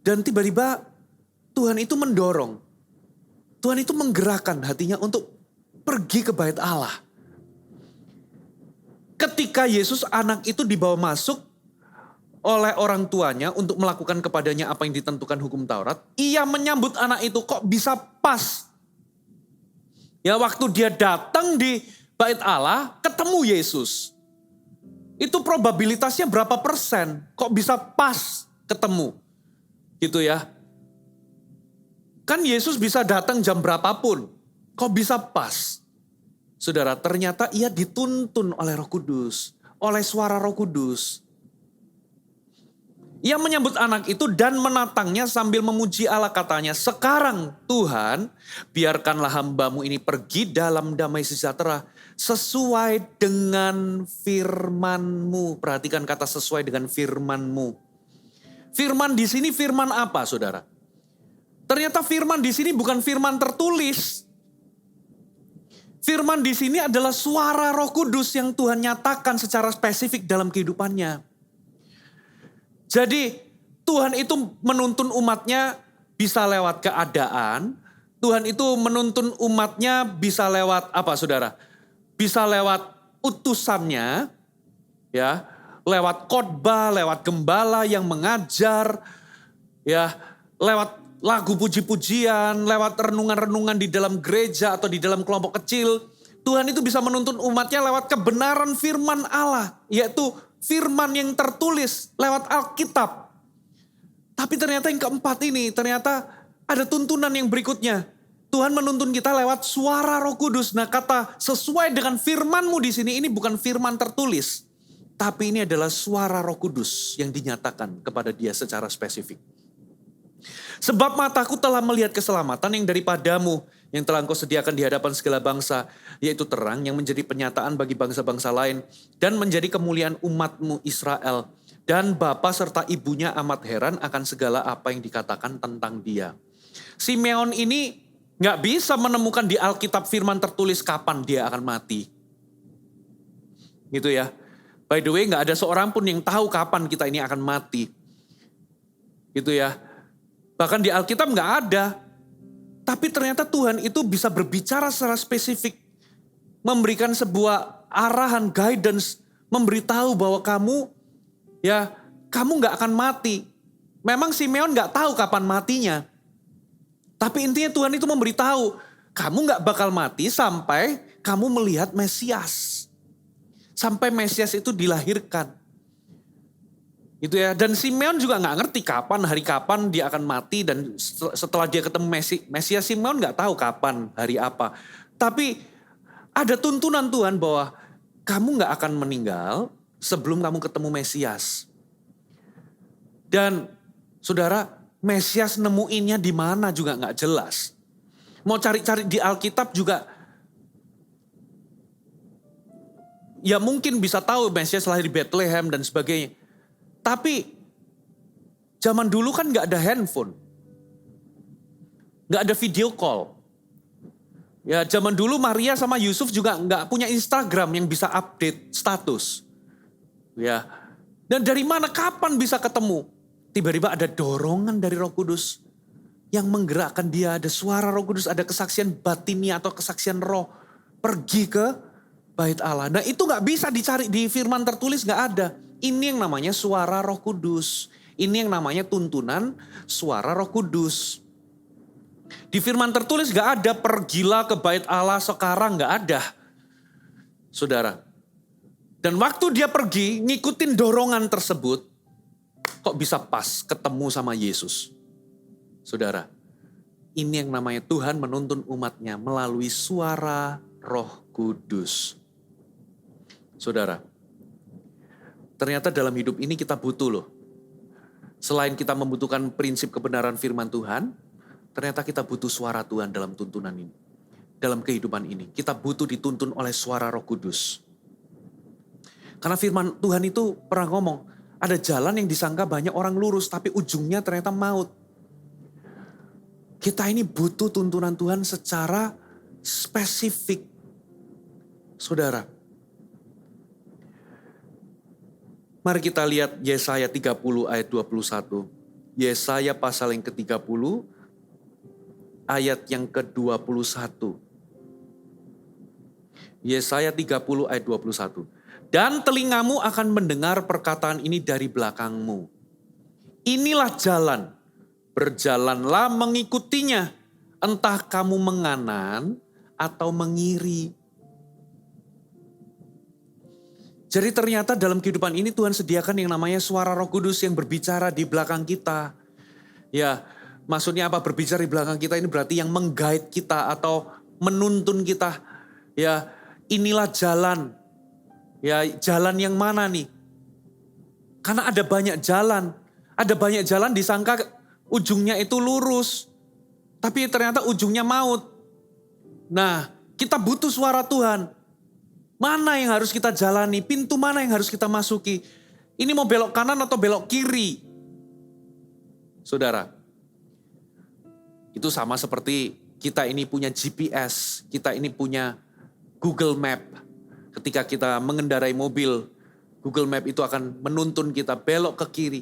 Dan tiba-tiba Tuhan itu mendorong. Tuhan itu menggerakkan hatinya untuk pergi ke bait Allah. Ketika Yesus anak itu dibawa masuk oleh orang tuanya untuk melakukan kepadanya apa yang ditentukan hukum Taurat. Ia menyambut anak itu kok bisa pas. Ya waktu dia datang di bait Allah ketemu Yesus. Itu probabilitasnya berapa persen? Kok bisa pas ketemu? Gitu ya. Kan Yesus bisa datang jam berapapun. Kok bisa pas? Saudara, ternyata ia dituntun oleh Roh Kudus. Oleh suara Roh Kudus. Ia menyambut anak itu dan menatangnya sambil memuji Allah, katanya, sekarang Tuhan, biarkanlah hambamu ini pergi dalam damai sejahtera sesuai dengan firman-Mu. Perhatikan kata sesuai dengan firman-Mu. Firman di sini firman apa, saudara? Ternyata firman di sini bukan firman tertulis. Firman di sini adalah suara Roh Kudus yang Tuhan nyatakan secara spesifik dalam kehidupannya. Jadi Tuhan itu menuntun umatnya bisa lewat keadaan. Tuhan itu menuntun umatnya bisa lewat apa, saudara? Bisa lewat utusannya, ya, lewat khotbah, lewat gembala yang mengajar, ya, lewat lagu puji-pujian, lewat renungan-renungan di dalam gereja atau di dalam kelompok kecil. Tuhan itu bisa menuntun umatnya lewat kebenaran firman Allah, yaitu firman yang tertulis lewat Alkitab. Tapi ternyata yang keempat ini, ternyata ada tuntunan yang berikutnya. Tuhan menuntun kita lewat suara Roh Kudus. Nah, kata sesuai dengan firman-Mu di sini ini bukan firman tertulis, tapi ini adalah suara Roh Kudus yang dinyatakan kepada dia secara spesifik. Sebab mataku telah melihat keselamatan yang daripadamu, yang telah Engkau sediakan di hadapan segala bangsa, yaitu terang yang menjadi penyataan bagi bangsa-bangsa lain, dan menjadi kemuliaan umat-Mu Israel. Dan bapa serta ibunya amat heran akan segala apa yang dikatakan tentang dia. Simeon ini gak bisa menemukan di Alkitab firman tertulis kapan dia akan mati. Gitu ya. By the way, gak ada seorang pun yang tahu kapan kita ini akan mati. Gitu ya. Bahkan di Alkitab gak ada. Tapi ternyata Tuhan itu bisa berbicara secara spesifik. Memberikan sebuah arahan, guidance. Memberitahu bahwa kamu gak akan mati. Memang Simeon gak tahu kapan matinya. Tapi intinya Tuhan itu memberitahu. Kamu gak bakal mati sampai kamu melihat Mesias. Sampai Mesias itu dilahirkan. Gitu ya. Dan Simeon juga gak ngerti kapan, hari kapan dia akan mati. Dan setelah dia ketemu Mesias, Simeon gak tahu kapan, hari apa. Tapi ada tuntunan Tuhan bahwa kamu gak akan meninggal sebelum kamu ketemu Mesias. Dan saudara, Mesias nemuinnya di mana juga gak jelas. Mau cari-cari di Alkitab juga, ya mungkin bisa tahu Mesias lahir di Bethlehem dan sebagainya. Tapi zaman dulu kan gak ada handphone. Gak ada video call. Ya zaman dulu Maria sama Yusuf juga gak punya Instagram yang bisa update status. Ya, Dan dari mana, kapan bisa ketemu? Tiba-tiba ada dorongan dari Roh Kudus yang menggerakkan dia. Ada suara Roh Kudus, ada kesaksian batinnya atau kesaksian roh. Pergi ke bait Allah. Nah itu gak bisa dicari di firman tertulis, gak ada. Ini yang namanya suara Roh Kudus. Ini yang namanya tuntunan suara Roh Kudus. Di firman tertulis gak ada pergilah ke bait Allah sekarang, gak ada. Saudara. Dan waktu dia pergi ngikutin dorongan tersebut, kok bisa pas ketemu sama Yesus? Saudara, ini yang namanya Tuhan menuntun umatnya melalui suara Roh Kudus. Saudara, ternyata dalam hidup ini kita butuh loh. Selain kita membutuhkan prinsip kebenaran firman Tuhan, ternyata kita butuh suara Tuhan dalam tuntunan ini. Dalam kehidupan ini, kita butuh dituntun oleh suara Roh Kudus. Karena firman Tuhan itu pernah ngomong, ada jalan yang disangka banyak orang lurus, tapi ujungnya ternyata maut. Kita ini butuh tuntunan Tuhan secara spesifik. Saudara. Mari kita lihat Yesaya 30 ayat 21. Yesaya pasal yang ke-30 ayat yang ke-21. Yesaya 30 ayat 21. Dan telingamu akan mendengar perkataan ini dari belakangmu. Inilah jalan. Berjalanlah mengikutinya, entah kamu menganan atau mengiri. Jadi ternyata dalam kehidupan ini Tuhan sediakan yang namanya suara Roh Kudus yang berbicara di belakang kita. Ya, maksudnya apa berbicara di belakang kita ini berarti yang meng-guide kita atau menuntun kita. Ya, inilah jalan. Ya, jalan yang mana nih? Karena ada banyak jalan. Ada banyak jalan disangka ujungnya itu lurus. Tapi ternyata ujungnya maut. Nah, kita butuh suara Tuhan. Mana yang harus kita jalani? Pintu mana yang harus kita masuki? Ini mau belok kanan atau belok kiri? Saudara, itu sama seperti kita ini punya GPS. Kita ini punya Google Map. Ketika kita mengendarai mobil, Google Map itu akan menuntun kita belok ke kiri,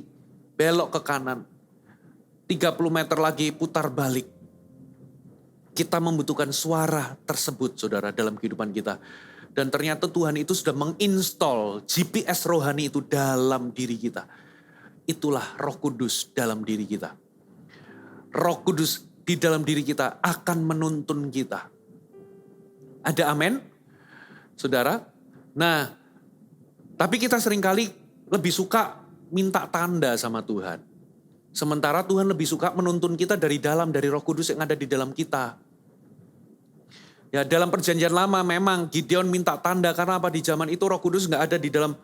belok ke kanan. 30 meter lagi putar balik. Kita membutuhkan suara tersebut saudara dalam kehidupan kita. Dan ternyata Tuhan itu sudah menginstall GPS rohani itu dalam diri kita. Itulah Roh Kudus dalam diri kita. Roh Kudus di dalam diri kita akan menuntun kita. Ada amin? Saudara? Nah, tapi kita seringkali lebih suka minta tanda sama Tuhan. Sementara Tuhan lebih suka menuntun kita dari dalam, dari Roh Kudus yang ada di dalam kita. Ya, dalam perjanjian lama memang Gideon minta tanda karena apa? Di zaman itu Roh Kudus nggak ada di dalam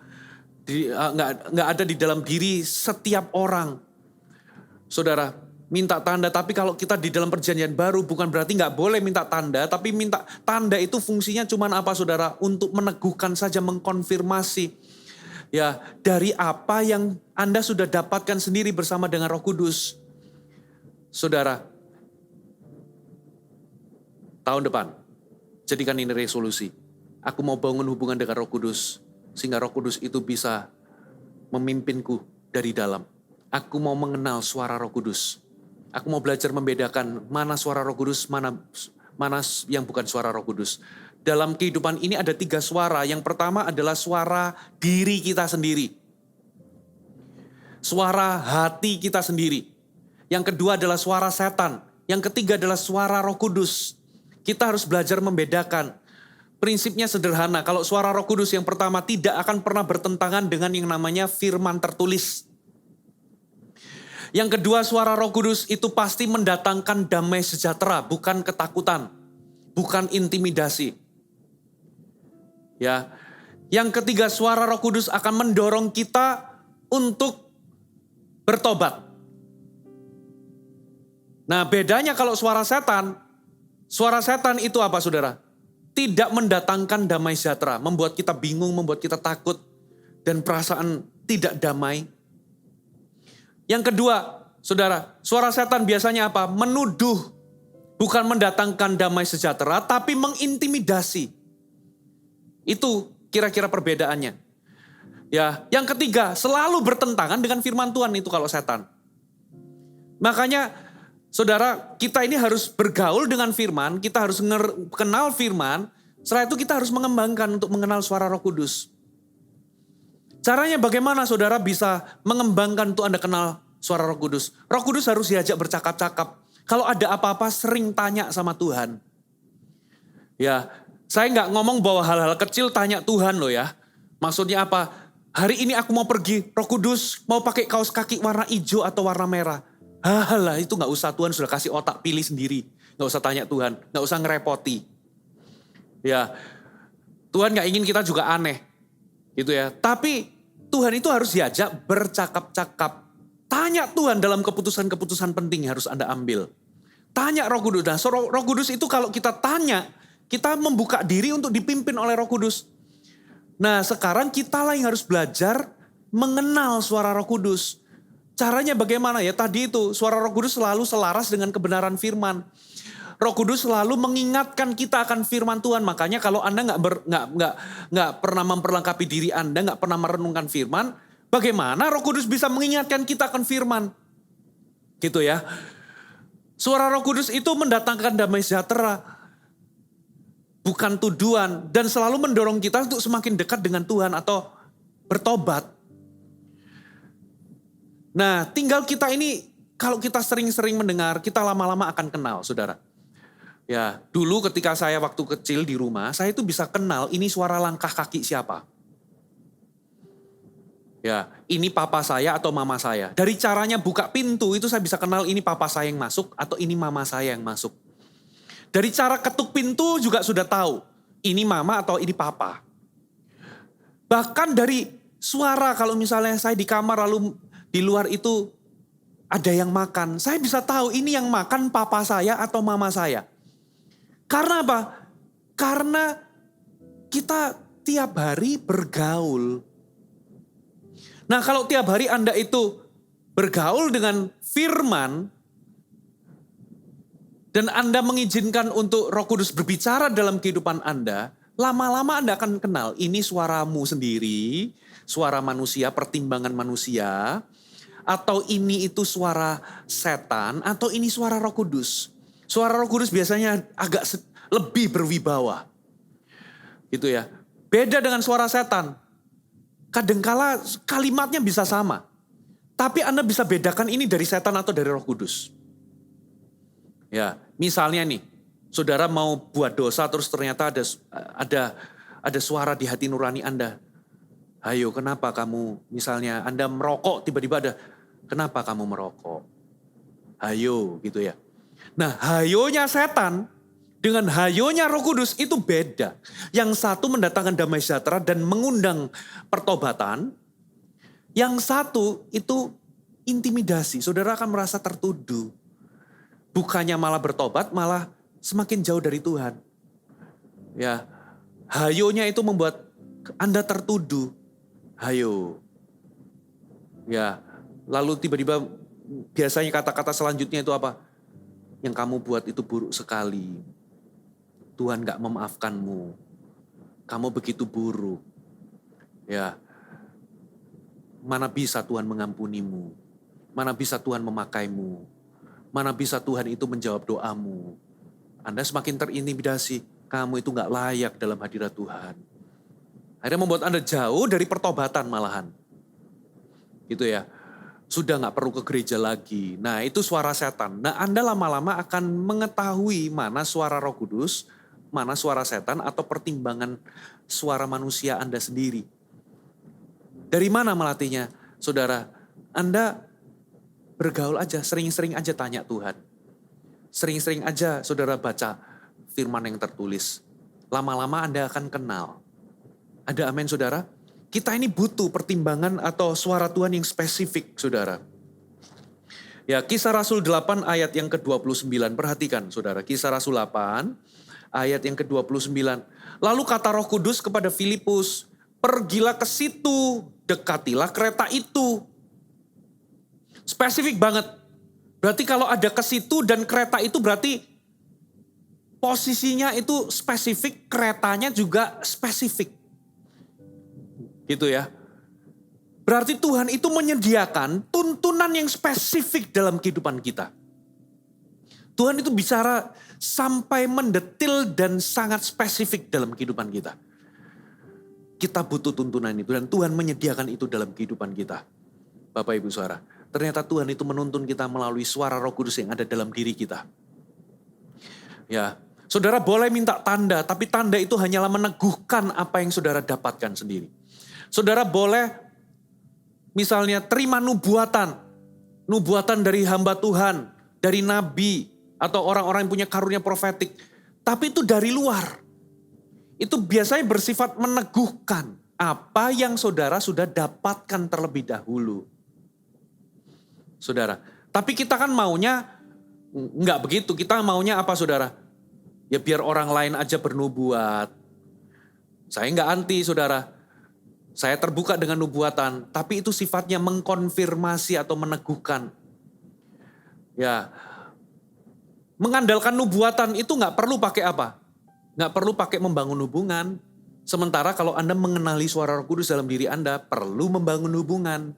nggak ada di dalam diri setiap orang. Saudara, minta tanda. Tapi kalau kita di dalam perjanjian baru bukan berarti nggak boleh minta tanda, tapi minta tanda itu fungsinya cuma apa, saudara? Untuk meneguhkan saja, mengkonfirmasi. Ya, dari apa yang Anda sudah dapatkan sendiri bersama dengan Roh Kudus. Saudara, tahun depan, jadikan ini resolusi. Aku mau bangun hubungan dengan Roh Kudus, sehingga Roh Kudus itu bisa memimpinku dari dalam. Aku mau mengenal suara Roh Kudus. Aku mau belajar membedakan mana suara Roh Kudus, mana yang bukan suara Roh Kudus. Dalam kehidupan ini ada 3 suara. Yang pertama adalah suara diri kita sendiri. Suara hati kita sendiri. Yang kedua adalah suara setan. Yang ketiga adalah suara Roh Kudus. Kita harus belajar membedakan. Prinsipnya sederhana. Kalau suara Roh Kudus yang pertama tidak akan pernah bertentangan dengan yang namanya firman tertulis. Yang kedua, suara Roh Kudus itu pasti mendatangkan damai sejahtera, bukan ketakutan, bukan intimidasi. Ya. Yang ketiga, suara Roh Kudus akan mendorong kita untuk bertobat. Nah, bedanya kalau suara setan itu apa, saudara? Tidak mendatangkan damai sejahtera, membuat kita bingung, membuat kita takut, dan perasaan tidak damai. Yang kedua, saudara, suara setan biasanya apa? Menuduh, bukan mendatangkan damai sejahtera, tapi mengintimidasi. Itu kira-kira perbedaannya. Ya, yang ketiga, selalu bertentangan dengan firman Tuhan itu kalau setan. Makanya saudara, kita ini harus bergaul dengan firman, kita harus kenal firman, setelah itu kita harus mengembangkan untuk mengenal suara Roh Kudus. Caranya bagaimana saudara bisa mengembangkan untuk Anda kenal suara Roh Kudus? Roh Kudus harus diajak bercakap-cakap. Kalau ada apa-apa sering tanya sama Tuhan. Ya, saya nggak ngomong bahwa hal-hal kecil tanya Tuhan loh ya. Maksudnya apa? Hari ini aku mau pergi, Roh Kudus mau pakai kaos kaki warna hijau atau warna merah. Halah, itu nggak usah, Tuhan sudah kasih otak, pilih sendiri. Nggak usah tanya Tuhan, nggak usah ngerepoti. Ya, Tuhan nggak ingin kita juga aneh. Gitu ya. Tapi Tuhan itu harus diajak bercakap-cakap. Tanya Tuhan dalam keputusan-keputusan penting yang harus Anda ambil. Tanya Roh Kudus. Nah, Roh Kudus itu kalau kita tanya, kita membuka diri untuk dipimpin oleh Roh Kudus. Nah, sekarang kita lah yang harus belajar mengenal suara Roh Kudus. Caranya bagaimana ya? Tadi itu suara Roh Kudus selalu selaras dengan kebenaran firman. Roh Kudus selalu mengingatkan kita akan firman Tuhan. Makanya kalau Anda nggak pernah memperlengkapi diri Anda, nggak pernah merenungkan firman, bagaimana Roh Kudus bisa mengingatkan kita akan firman? Gitu ya. Suara Roh Kudus itu mendatangkan damai sejahtera, bukan tuduhan, dan selalu mendorong kita untuk semakin dekat dengan Tuhan atau bertobat. Nah, tinggal kita ini, kalau kita sering-sering mendengar, kita lama-lama akan kenal, saudara. Ya, dulu ketika saya waktu kecil di rumah, saya itu bisa kenal ini suara langkah kaki siapa. Ya, ini papa saya atau mama saya. Dari caranya buka pintu itu saya bisa kenal ini papa saya yang masuk atau ini mama saya yang masuk. Dari cara ketuk pintu juga sudah tahu ini mama atau ini papa. Bahkan dari suara kalau misalnya saya di kamar lalu di luar itu ada yang makan. Saya bisa tahu ini yang makan papa saya atau mama saya. Karena apa? Karena kita tiap hari bergaul. Nah, kalau tiap hari Anda itu bergaul dengan firman dan Anda mengizinkan untuk Roh Kudus berbicara dalam kehidupan Anda, lama-lama Anda akan kenal ini suaramu sendiri, suara manusia, pertimbangan manusia, atau ini itu suara setan, atau ini suara Roh Kudus. Suara Roh Kudus biasanya agak lebih berwibawa. Gitu ya. Beda dengan suara setan. Kadangkala kalimatnya bisa sama. Tapi Anda bisa bedakan ini dari setan atau dari Roh Kudus. Ya, misalnya nih, saudara mau buat dosa terus ternyata ada suara di hati nurani Anda. Ayo, kenapa kamu misalnya Anda merokok tiba-tiba ada, kenapa kamu merokok? Ayo, gitu ya. Nah, hayonya setan dengan hayonya Roh Kudus itu beda. Yang satu mendatangkan damai sejahtera dan mengundang pertobatan. Yang satu itu intimidasi. Saudara akan merasa tertuduh. Bukannya malah bertobat, malah semakin jauh dari Tuhan. Ya, hayonya itu membuat Anda tertuduh. Hayo. Ya, lalu tiba-tiba biasanya kata-kata selanjutnya itu apa? Yang kamu buat itu buruk sekali. Tuhan gak memaafkanmu. Kamu begitu buruk. Ya. Mana bisa Tuhan mengampunimu. Mana bisa Tuhan memakaimu. Mana bisa Tuhan itu menjawab doamu. Anda semakin terintimidasi. Kamu itu gak layak dalam hadirat Tuhan. Akhirnya membuat Anda jauh dari pertobatan malahan. Gitu ya. Sudah gak perlu ke gereja lagi. Nah, itu suara setan. Nah, Anda lama-lama akan mengetahui mana suara Roh Kudus, mana suara setan atau pertimbangan suara manusia Anda sendiri. Dari mana melatihnya? Saudara, Anda bergaul aja, sering-sering aja tanya Tuhan. Sering-sering aja saudara baca firman yang tertulis. Lama-lama Anda akan kenal. Ada amin saudara? Kita ini butuh pertimbangan atau suara Tuhan yang spesifik, saudara. Ya, Kisah Rasul 8 ayat yang ke-29. Perhatikan, saudara. Kisah Rasul 8 ayat yang ke-29. Lalu kata Roh Kudus kepada Filipus, pergilah ke situ, dekatilah kereta itu. Spesifik banget. Berarti kalau ada ke situ dan kereta itu berarti posisinya itu spesifik, keretanya juga spesifik. Gitu ya. Berarti Tuhan itu menyediakan tuntunan yang spesifik dalam kehidupan kita. Tuhan itu bicara sampai mendetil dan sangat spesifik dalam kehidupan kita. Kita butuh tuntunan itu dan Tuhan menyediakan itu dalam kehidupan kita. Bapak Ibu Saudara, ternyata Tuhan itu menuntun kita melalui suara Roh Kudus yang ada dalam diri kita. Ya, saudara boleh minta tanda, tapi tanda itu hanyalah meneguhkan apa yang saudara dapatkan sendiri. Saudara boleh misalnya terima nubuatan dari hamba Tuhan, dari nabi, atau orang-orang yang punya karunia profetik. Tapi itu dari luar. Itu biasanya bersifat meneguhkan apa yang saudara sudah dapatkan terlebih dahulu. Saudara, tapi kita kan maunya enggak begitu. Kita maunya apa saudara? Ya biar orang lain aja bernubuat. Saya enggak anti saudara. Saya terbuka dengan nubuatan, tapi itu sifatnya mengkonfirmasi atau meneguhkan. Ya, mengandalkan nubuatan itu nggak perlu pakai apa? Nggak perlu pakai membangun hubungan. Sementara kalau Anda mengenali suara Roh Kudus dalam diri Anda, perlu membangun hubungan.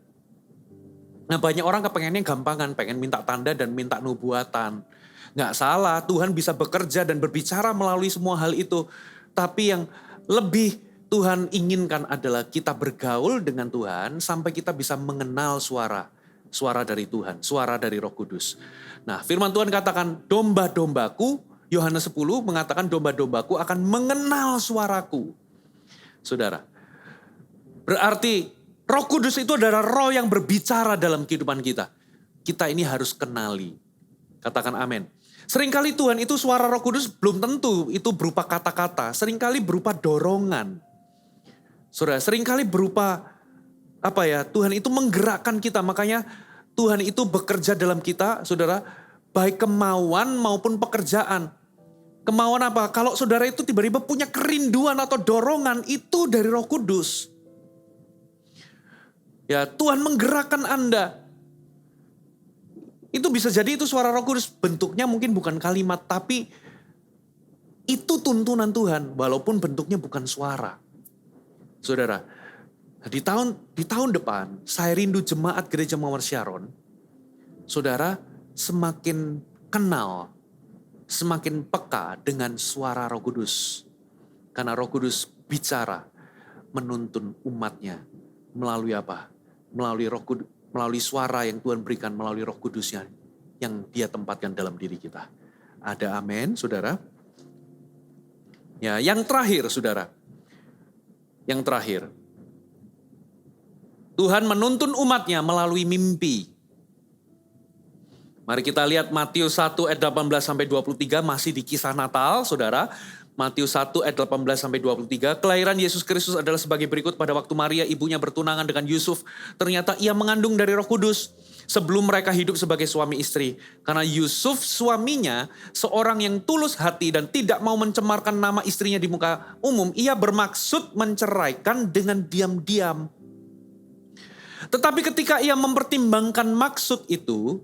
Nah banyak orang kepengennya gampangan, pengen minta tanda dan minta nubuatan. Nggak salah, Tuhan bisa bekerja dan berbicara melalui semua hal itu. Tapi yang lebih Tuhan inginkan adalah kita bergaul dengan Tuhan sampai kita bisa mengenal suara dari Tuhan, suara dari Roh Kudus. Nah, firman Tuhan katakan domba-dombaku, Yohanes 10 mengatakan domba-dombaku akan mengenal suaraku. Saudara, berarti Roh Kudus itu adalah roh yang berbicara dalam kehidupan kita. Kita ini harus kenali. Katakan amin. Seringkali Tuhan itu suara Roh Kudus belum tentu itu berupa kata-kata, seringkali berupa dorongan. Saudara, seringkali berupa Tuhan itu menggerakkan kita. Makanya Tuhan itu bekerja dalam kita, saudara, baik kemauan maupun pekerjaan. Kemauan apa? Kalau saudara itu tiba-tiba punya kerinduan atau dorongan, itu dari Roh Kudus. Ya, Tuhan menggerakkan Anda. Itu bisa jadi itu suara Roh Kudus. Bentuknya mungkin bukan kalimat, tapi itu tuntunan Tuhan, walaupun bentuknya bukan suara. Saudara, di tahun depan saya rindu jemaat Gereja Mawar Syaron. Saudara semakin kenal, semakin peka dengan suara Roh Kudus. Karena Roh Kudus bicara, menuntun umatnya melalui apa? Melalui suara yang Tuhan berikan melalui Roh Kudusnya yang Dia tempatkan dalam diri kita. Ada amin, saudara? Ya, yang terakhir, saudara. Yang terakhir, Tuhan menuntun umatnya melalui mimpi. Mari kita lihat Matius 1 ayat 18-23 masih di kisah Natal, saudara. Matius 1 ayat 18-23, kelahiran Yesus Kristus adalah sebagai berikut. Pada waktu Maria ibunya bertunangan dengan Yusuf, ternyata ia mengandung dari Roh Kudus sebelum mereka hidup sebagai suami istri. Karena Yusuf suaminya seorang yang tulus hati dan tidak mau mencemarkan nama istrinya di muka umum, ia bermaksud menceraikan dengan diam-diam. Tetapi ketika ia mempertimbangkan maksud itu,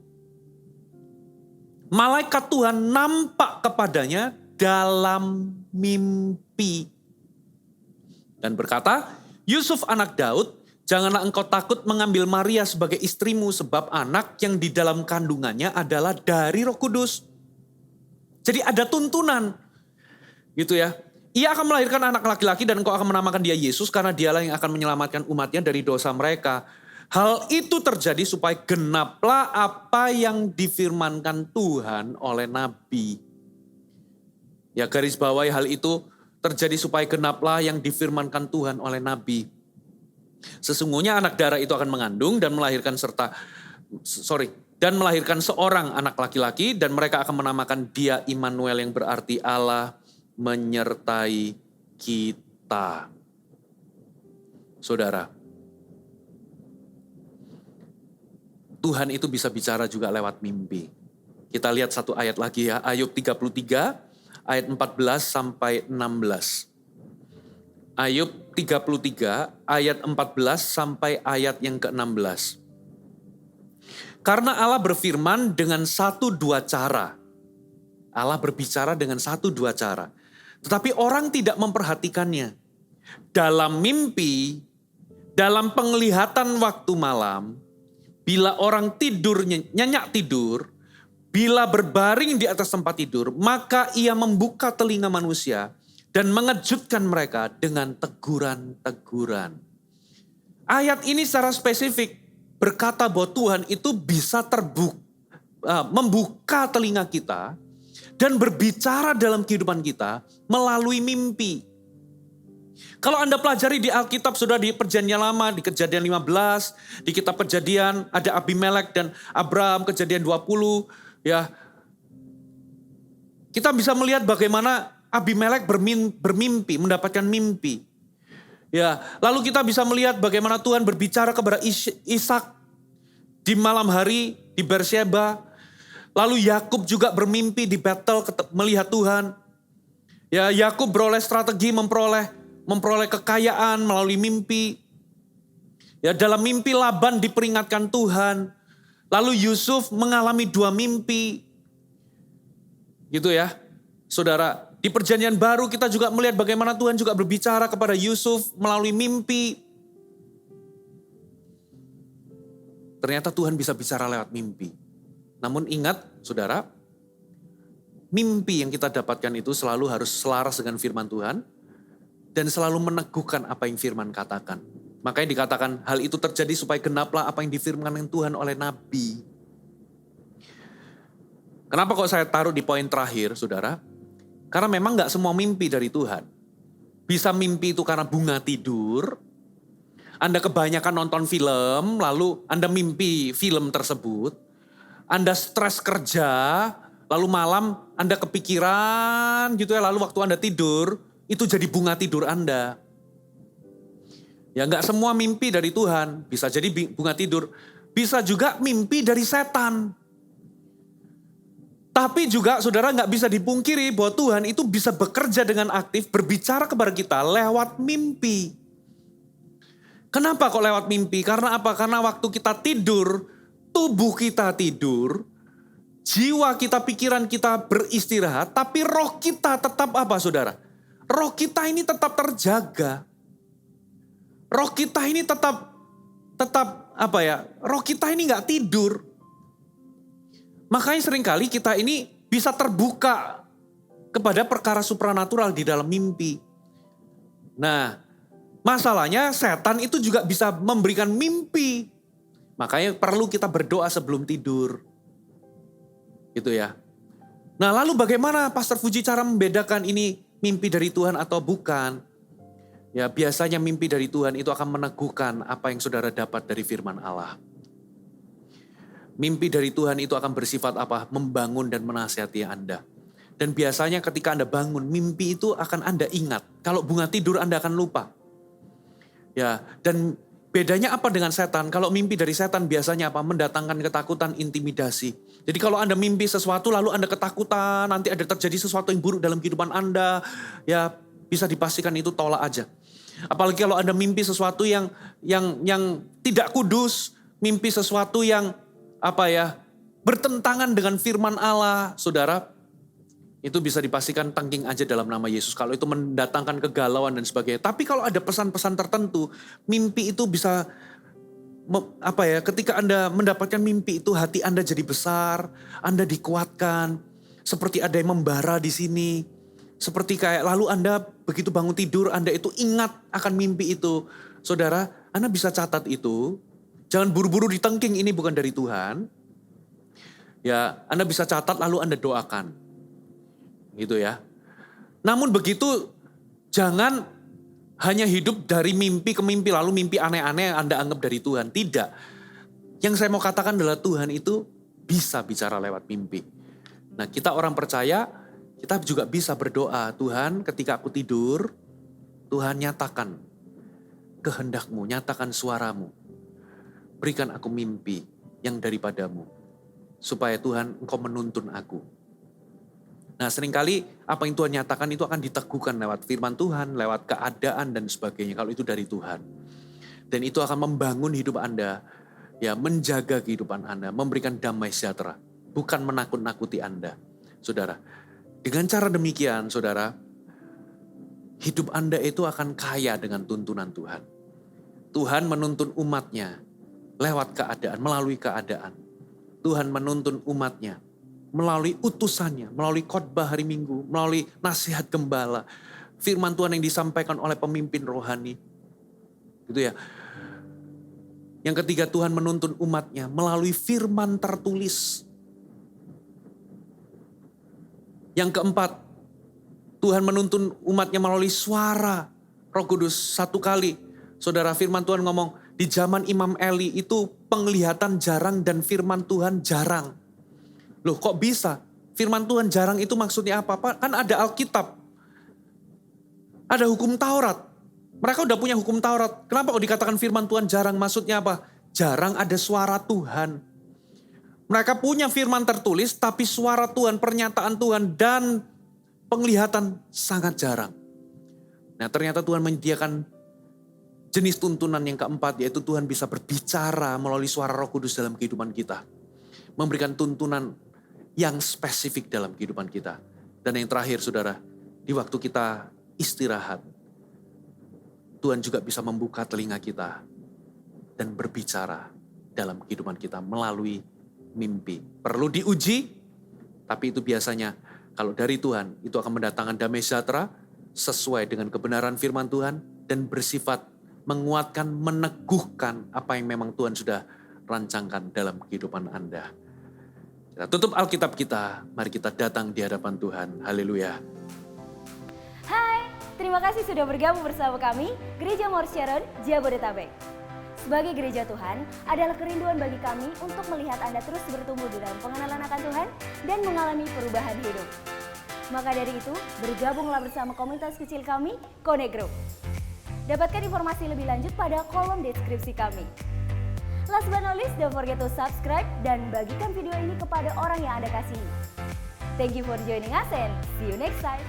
malaikat Tuhan nampak kepadanya dalam mimpi dan berkata, Yusuf anak Daud, janganlah engkau takut mengambil Maria sebagai istrimu, sebab anak yang di dalam kandungannya adalah dari Roh Kudus. Jadi ada tuntunan gitu ya. Ia akan melahirkan anak laki-laki dan engkau akan menamakan dia Yesus, karena dialah yang akan menyelamatkan umatnya dari dosa mereka. Hal itu terjadi supaya genaplah apa yang difirmankan Tuhan oleh Nabi. Ya, garis bawahi hal itu terjadi supaya genaplah yang difirmankan Tuhan oleh Nabi. Sesungguhnya anak darah itu akan mengandung dan melahirkan melahirkan seorang anak laki-laki, dan mereka akan menamakan dia Immanuel, yang berarti Allah menyertai kita. Saudara, Tuhan itu bisa bicara juga lewat mimpi. Kita lihat satu ayat lagi ya, Ayub 33 ayat 14-16. Ayub 33 ayat 14 sampai ayat yang ke-16. Karena Allah berfirman dengan satu dua cara. Allah berbicara dengan satu dua cara. Tetapi orang tidak memperhatikannya. Dalam mimpi, dalam penglihatan waktu malam, bila orang tidur, nyenyak tidur, bila berbaring di atas tempat tidur, maka ia membuka telinga manusia dan mengejutkan mereka dengan teguran-teguran. Ayat ini secara spesifik berkata bahwa Tuhan itu bisa membuka telinga kita dan berbicara dalam kehidupan kita melalui mimpi. Kalau Anda pelajari di Alkitab, sudah di Perjanjian Lama, di Kejadian 15, di kitab Kejadian ada Abimelek dan Abraham, Kejadian 20, ya. Kita bisa melihat bagaimana Abimelek bermimpi, mendapatkan mimpi. Ya, lalu kita bisa melihat bagaimana Tuhan berbicara kepada Ishak di malam hari di Beersheba. Lalu Yakub juga bermimpi di Betel melihat Tuhan. Ya, Yakub beroleh strategi memperoleh kekayaan melalui mimpi. Ya, dalam mimpi Laban diperingatkan Tuhan. Lalu Yusuf mengalami 2 mimpi. Gitu ya. Saudara, di Perjanjian Baru kita juga melihat bagaimana Tuhan juga berbicara kepada Yusuf melalui mimpi. Ternyata Tuhan bisa bicara lewat mimpi. Namun ingat, saudara, mimpi yang kita dapatkan itu selalu harus selaras dengan firman Tuhan dan selalu meneguhkan apa yang firman katakan. Makanya dikatakan hal itu terjadi supaya genaplah apa yang difirmankan Tuhan oleh Nabi. Kenapa kok saya taruh di poin terakhir, saudara? Karena memang gak semua mimpi dari Tuhan. Bisa mimpi itu karena bunga tidur, Anda kebanyakan nonton film, lalu Anda mimpi film tersebut. Anda stres kerja, lalu malam Anda kepikiran gitu ya, lalu waktu Anda tidur, itu jadi bunga tidur Anda. Ya gak semua mimpi dari Tuhan, bisa jadi bunga tidur. Bisa juga mimpi dari setan. Tapi juga saudara gak bisa dipungkiri bahwa Tuhan itu bisa bekerja dengan aktif, berbicara kepada kita lewat mimpi. Kenapa kok lewat mimpi? Karena apa? Karena waktu kita tidur, tubuh kita tidur, jiwa kita, pikiran kita beristirahat, tapi roh kita tetap apa, saudara? Roh kita ini tetap terjaga. Roh kita ini tetap apa ya? Roh kita ini nggak tidur. Makanya seringkali kita ini bisa terbuka kepada perkara supranatural di dalam mimpi. Nah, masalahnya setan itu juga bisa memberikan mimpi. Makanya perlu kita berdoa sebelum tidur. Gitu ya. Nah, lalu bagaimana Pastor Fuji cara membedakan ini mimpi dari Tuhan atau bukan? Ya, biasanya mimpi dari Tuhan itu akan meneguhkan apa yang saudara dapat dari firman Allah. Mimpi dari Tuhan itu akan bersifat apa? Membangun dan menasihati Anda. Dan biasanya ketika Anda bangun, mimpi itu akan Anda ingat. Kalau bunga tidur Anda akan lupa. Ya, dan bedanya apa dengan setan? Kalau mimpi dari setan biasanya apa? Mendatangkan ketakutan, intimidasi. Jadi kalau Anda mimpi sesuatu lalu Anda ketakutan, nanti ada terjadi sesuatu yang buruk dalam kehidupan Anda, ya bisa dipastikan itu tolak aja. Apalagi kalau Anda mimpi sesuatu yang tidak kudus, mimpi sesuatu yang apa ya? Bertentangan dengan firman Allah, saudara. Itu bisa dipastikan tangking aja dalam nama Yesus. Kalau itu mendatangkan kegalauan dan sebagainya. Tapi kalau ada pesan-pesan tertentu, mimpi itu bisa apa ya? Ketika Anda mendapatkan mimpi itu, hati Anda jadi besar, Anda dikuatkan, seperti ada yang membara di sini, seperti kayak lalu Anda begitu bangun tidur, Anda itu ingat akan mimpi itu, saudara. Anda bisa catat itu, jangan buru-buru ditengking ini bukan dari Tuhan. Ya, Anda bisa catat lalu Anda doakan. Gitu ya. Namun begitu jangan hanya hidup dari mimpi ke mimpi lalu mimpi aneh-aneh yang Anda anggap dari Tuhan. Tidak. Yang saya mau katakan adalah Tuhan itu bisa bicara lewat mimpi. Nah, kita orang percaya, kita juga bisa berdoa, Tuhan ketika aku tidur, Tuhan nyatakan kehendak-Mu, nyatakan suara-Mu. Berikan aku mimpi yang daripadamu. Supaya Tuhan Engkau menuntun aku. Nah, seringkali apa yang Tuhan nyatakan itu akan diteguhkan lewat firman Tuhan, lewat keadaan dan sebagainya kalau itu dari Tuhan. Dan itu akan membangun hidup Anda, ya menjaga kehidupan Anda, memberikan damai sejahtera, bukan menakut-nakuti Anda. Saudara, dengan cara demikian, saudara, hidup Anda itu akan kaya dengan tuntunan Tuhan. Tuhan menuntun umatnya lewat keadaan, melalui keadaan. Tuhan menuntun umatnya melalui utusannya, melalui khotbah hari Minggu, melalui nasihat gembala, firman Tuhan yang disampaikan oleh pemimpin rohani. Gitu ya. Yang ketiga, Tuhan menuntun umatnya melalui firman tertulis. Yang keempat, Tuhan menuntun umatnya melalui suara Roh Kudus. Satu kali, saudara, firman Tuhan ngomong, di zaman Imam Eli itu penglihatan jarang dan firman Tuhan jarang. Loh kok bisa? Firman Tuhan jarang itu maksudnya apa? Kan ada Alkitab. Ada hukum Taurat. Mereka udah punya hukum Taurat. Kenapa kok dikatakan firman Tuhan jarang? Maksudnya apa? Jarang ada suara Tuhan. Mereka punya firman tertulis, tapi suara Tuhan, pernyataan Tuhan, dan penglihatan sangat jarang. Nah, ternyata Tuhan menyediakan jenis tuntunan yang keempat, yaitu Tuhan bisa berbicara melalui suara Roh Kudus dalam kehidupan kita. Memberikan tuntunan yang spesifik dalam kehidupan kita. Dan yang terakhir, saudara, di waktu kita istirahat, Tuhan juga bisa membuka telinga kita dan berbicara dalam kehidupan kita melalui mimpi. Perlu diuji, tapi itu biasanya kalau dari Tuhan, itu akan mendatangkan damai sejahtera sesuai dengan kebenaran firman Tuhan dan bersifat menguatkan, meneguhkan apa yang memang Tuhan sudah rancangkan dalam kehidupan Anda. Kita tutup Alkitab kita, mari kita datang di hadapan Tuhan. Haleluya. Hai, terima kasih sudah bergabung bersama kami, Gereja Mount Sharon, Jabodetabek. Sebagai gereja Tuhan, adalah kerinduan bagi kami untuk melihat Anda terus bertumbuh di dalam pengenalan akan Tuhan dan mengalami perubahan hidup. Maka dari itu, bergabunglah bersama komunitas kecil kami, Connect Group. Dapatkan informasi lebih lanjut pada kolom deskripsi kami. Last but not least, don't forget to subscribe dan bagikan video ini kepada orang yang Anda kasihi. Thank you for joining us and see you next time.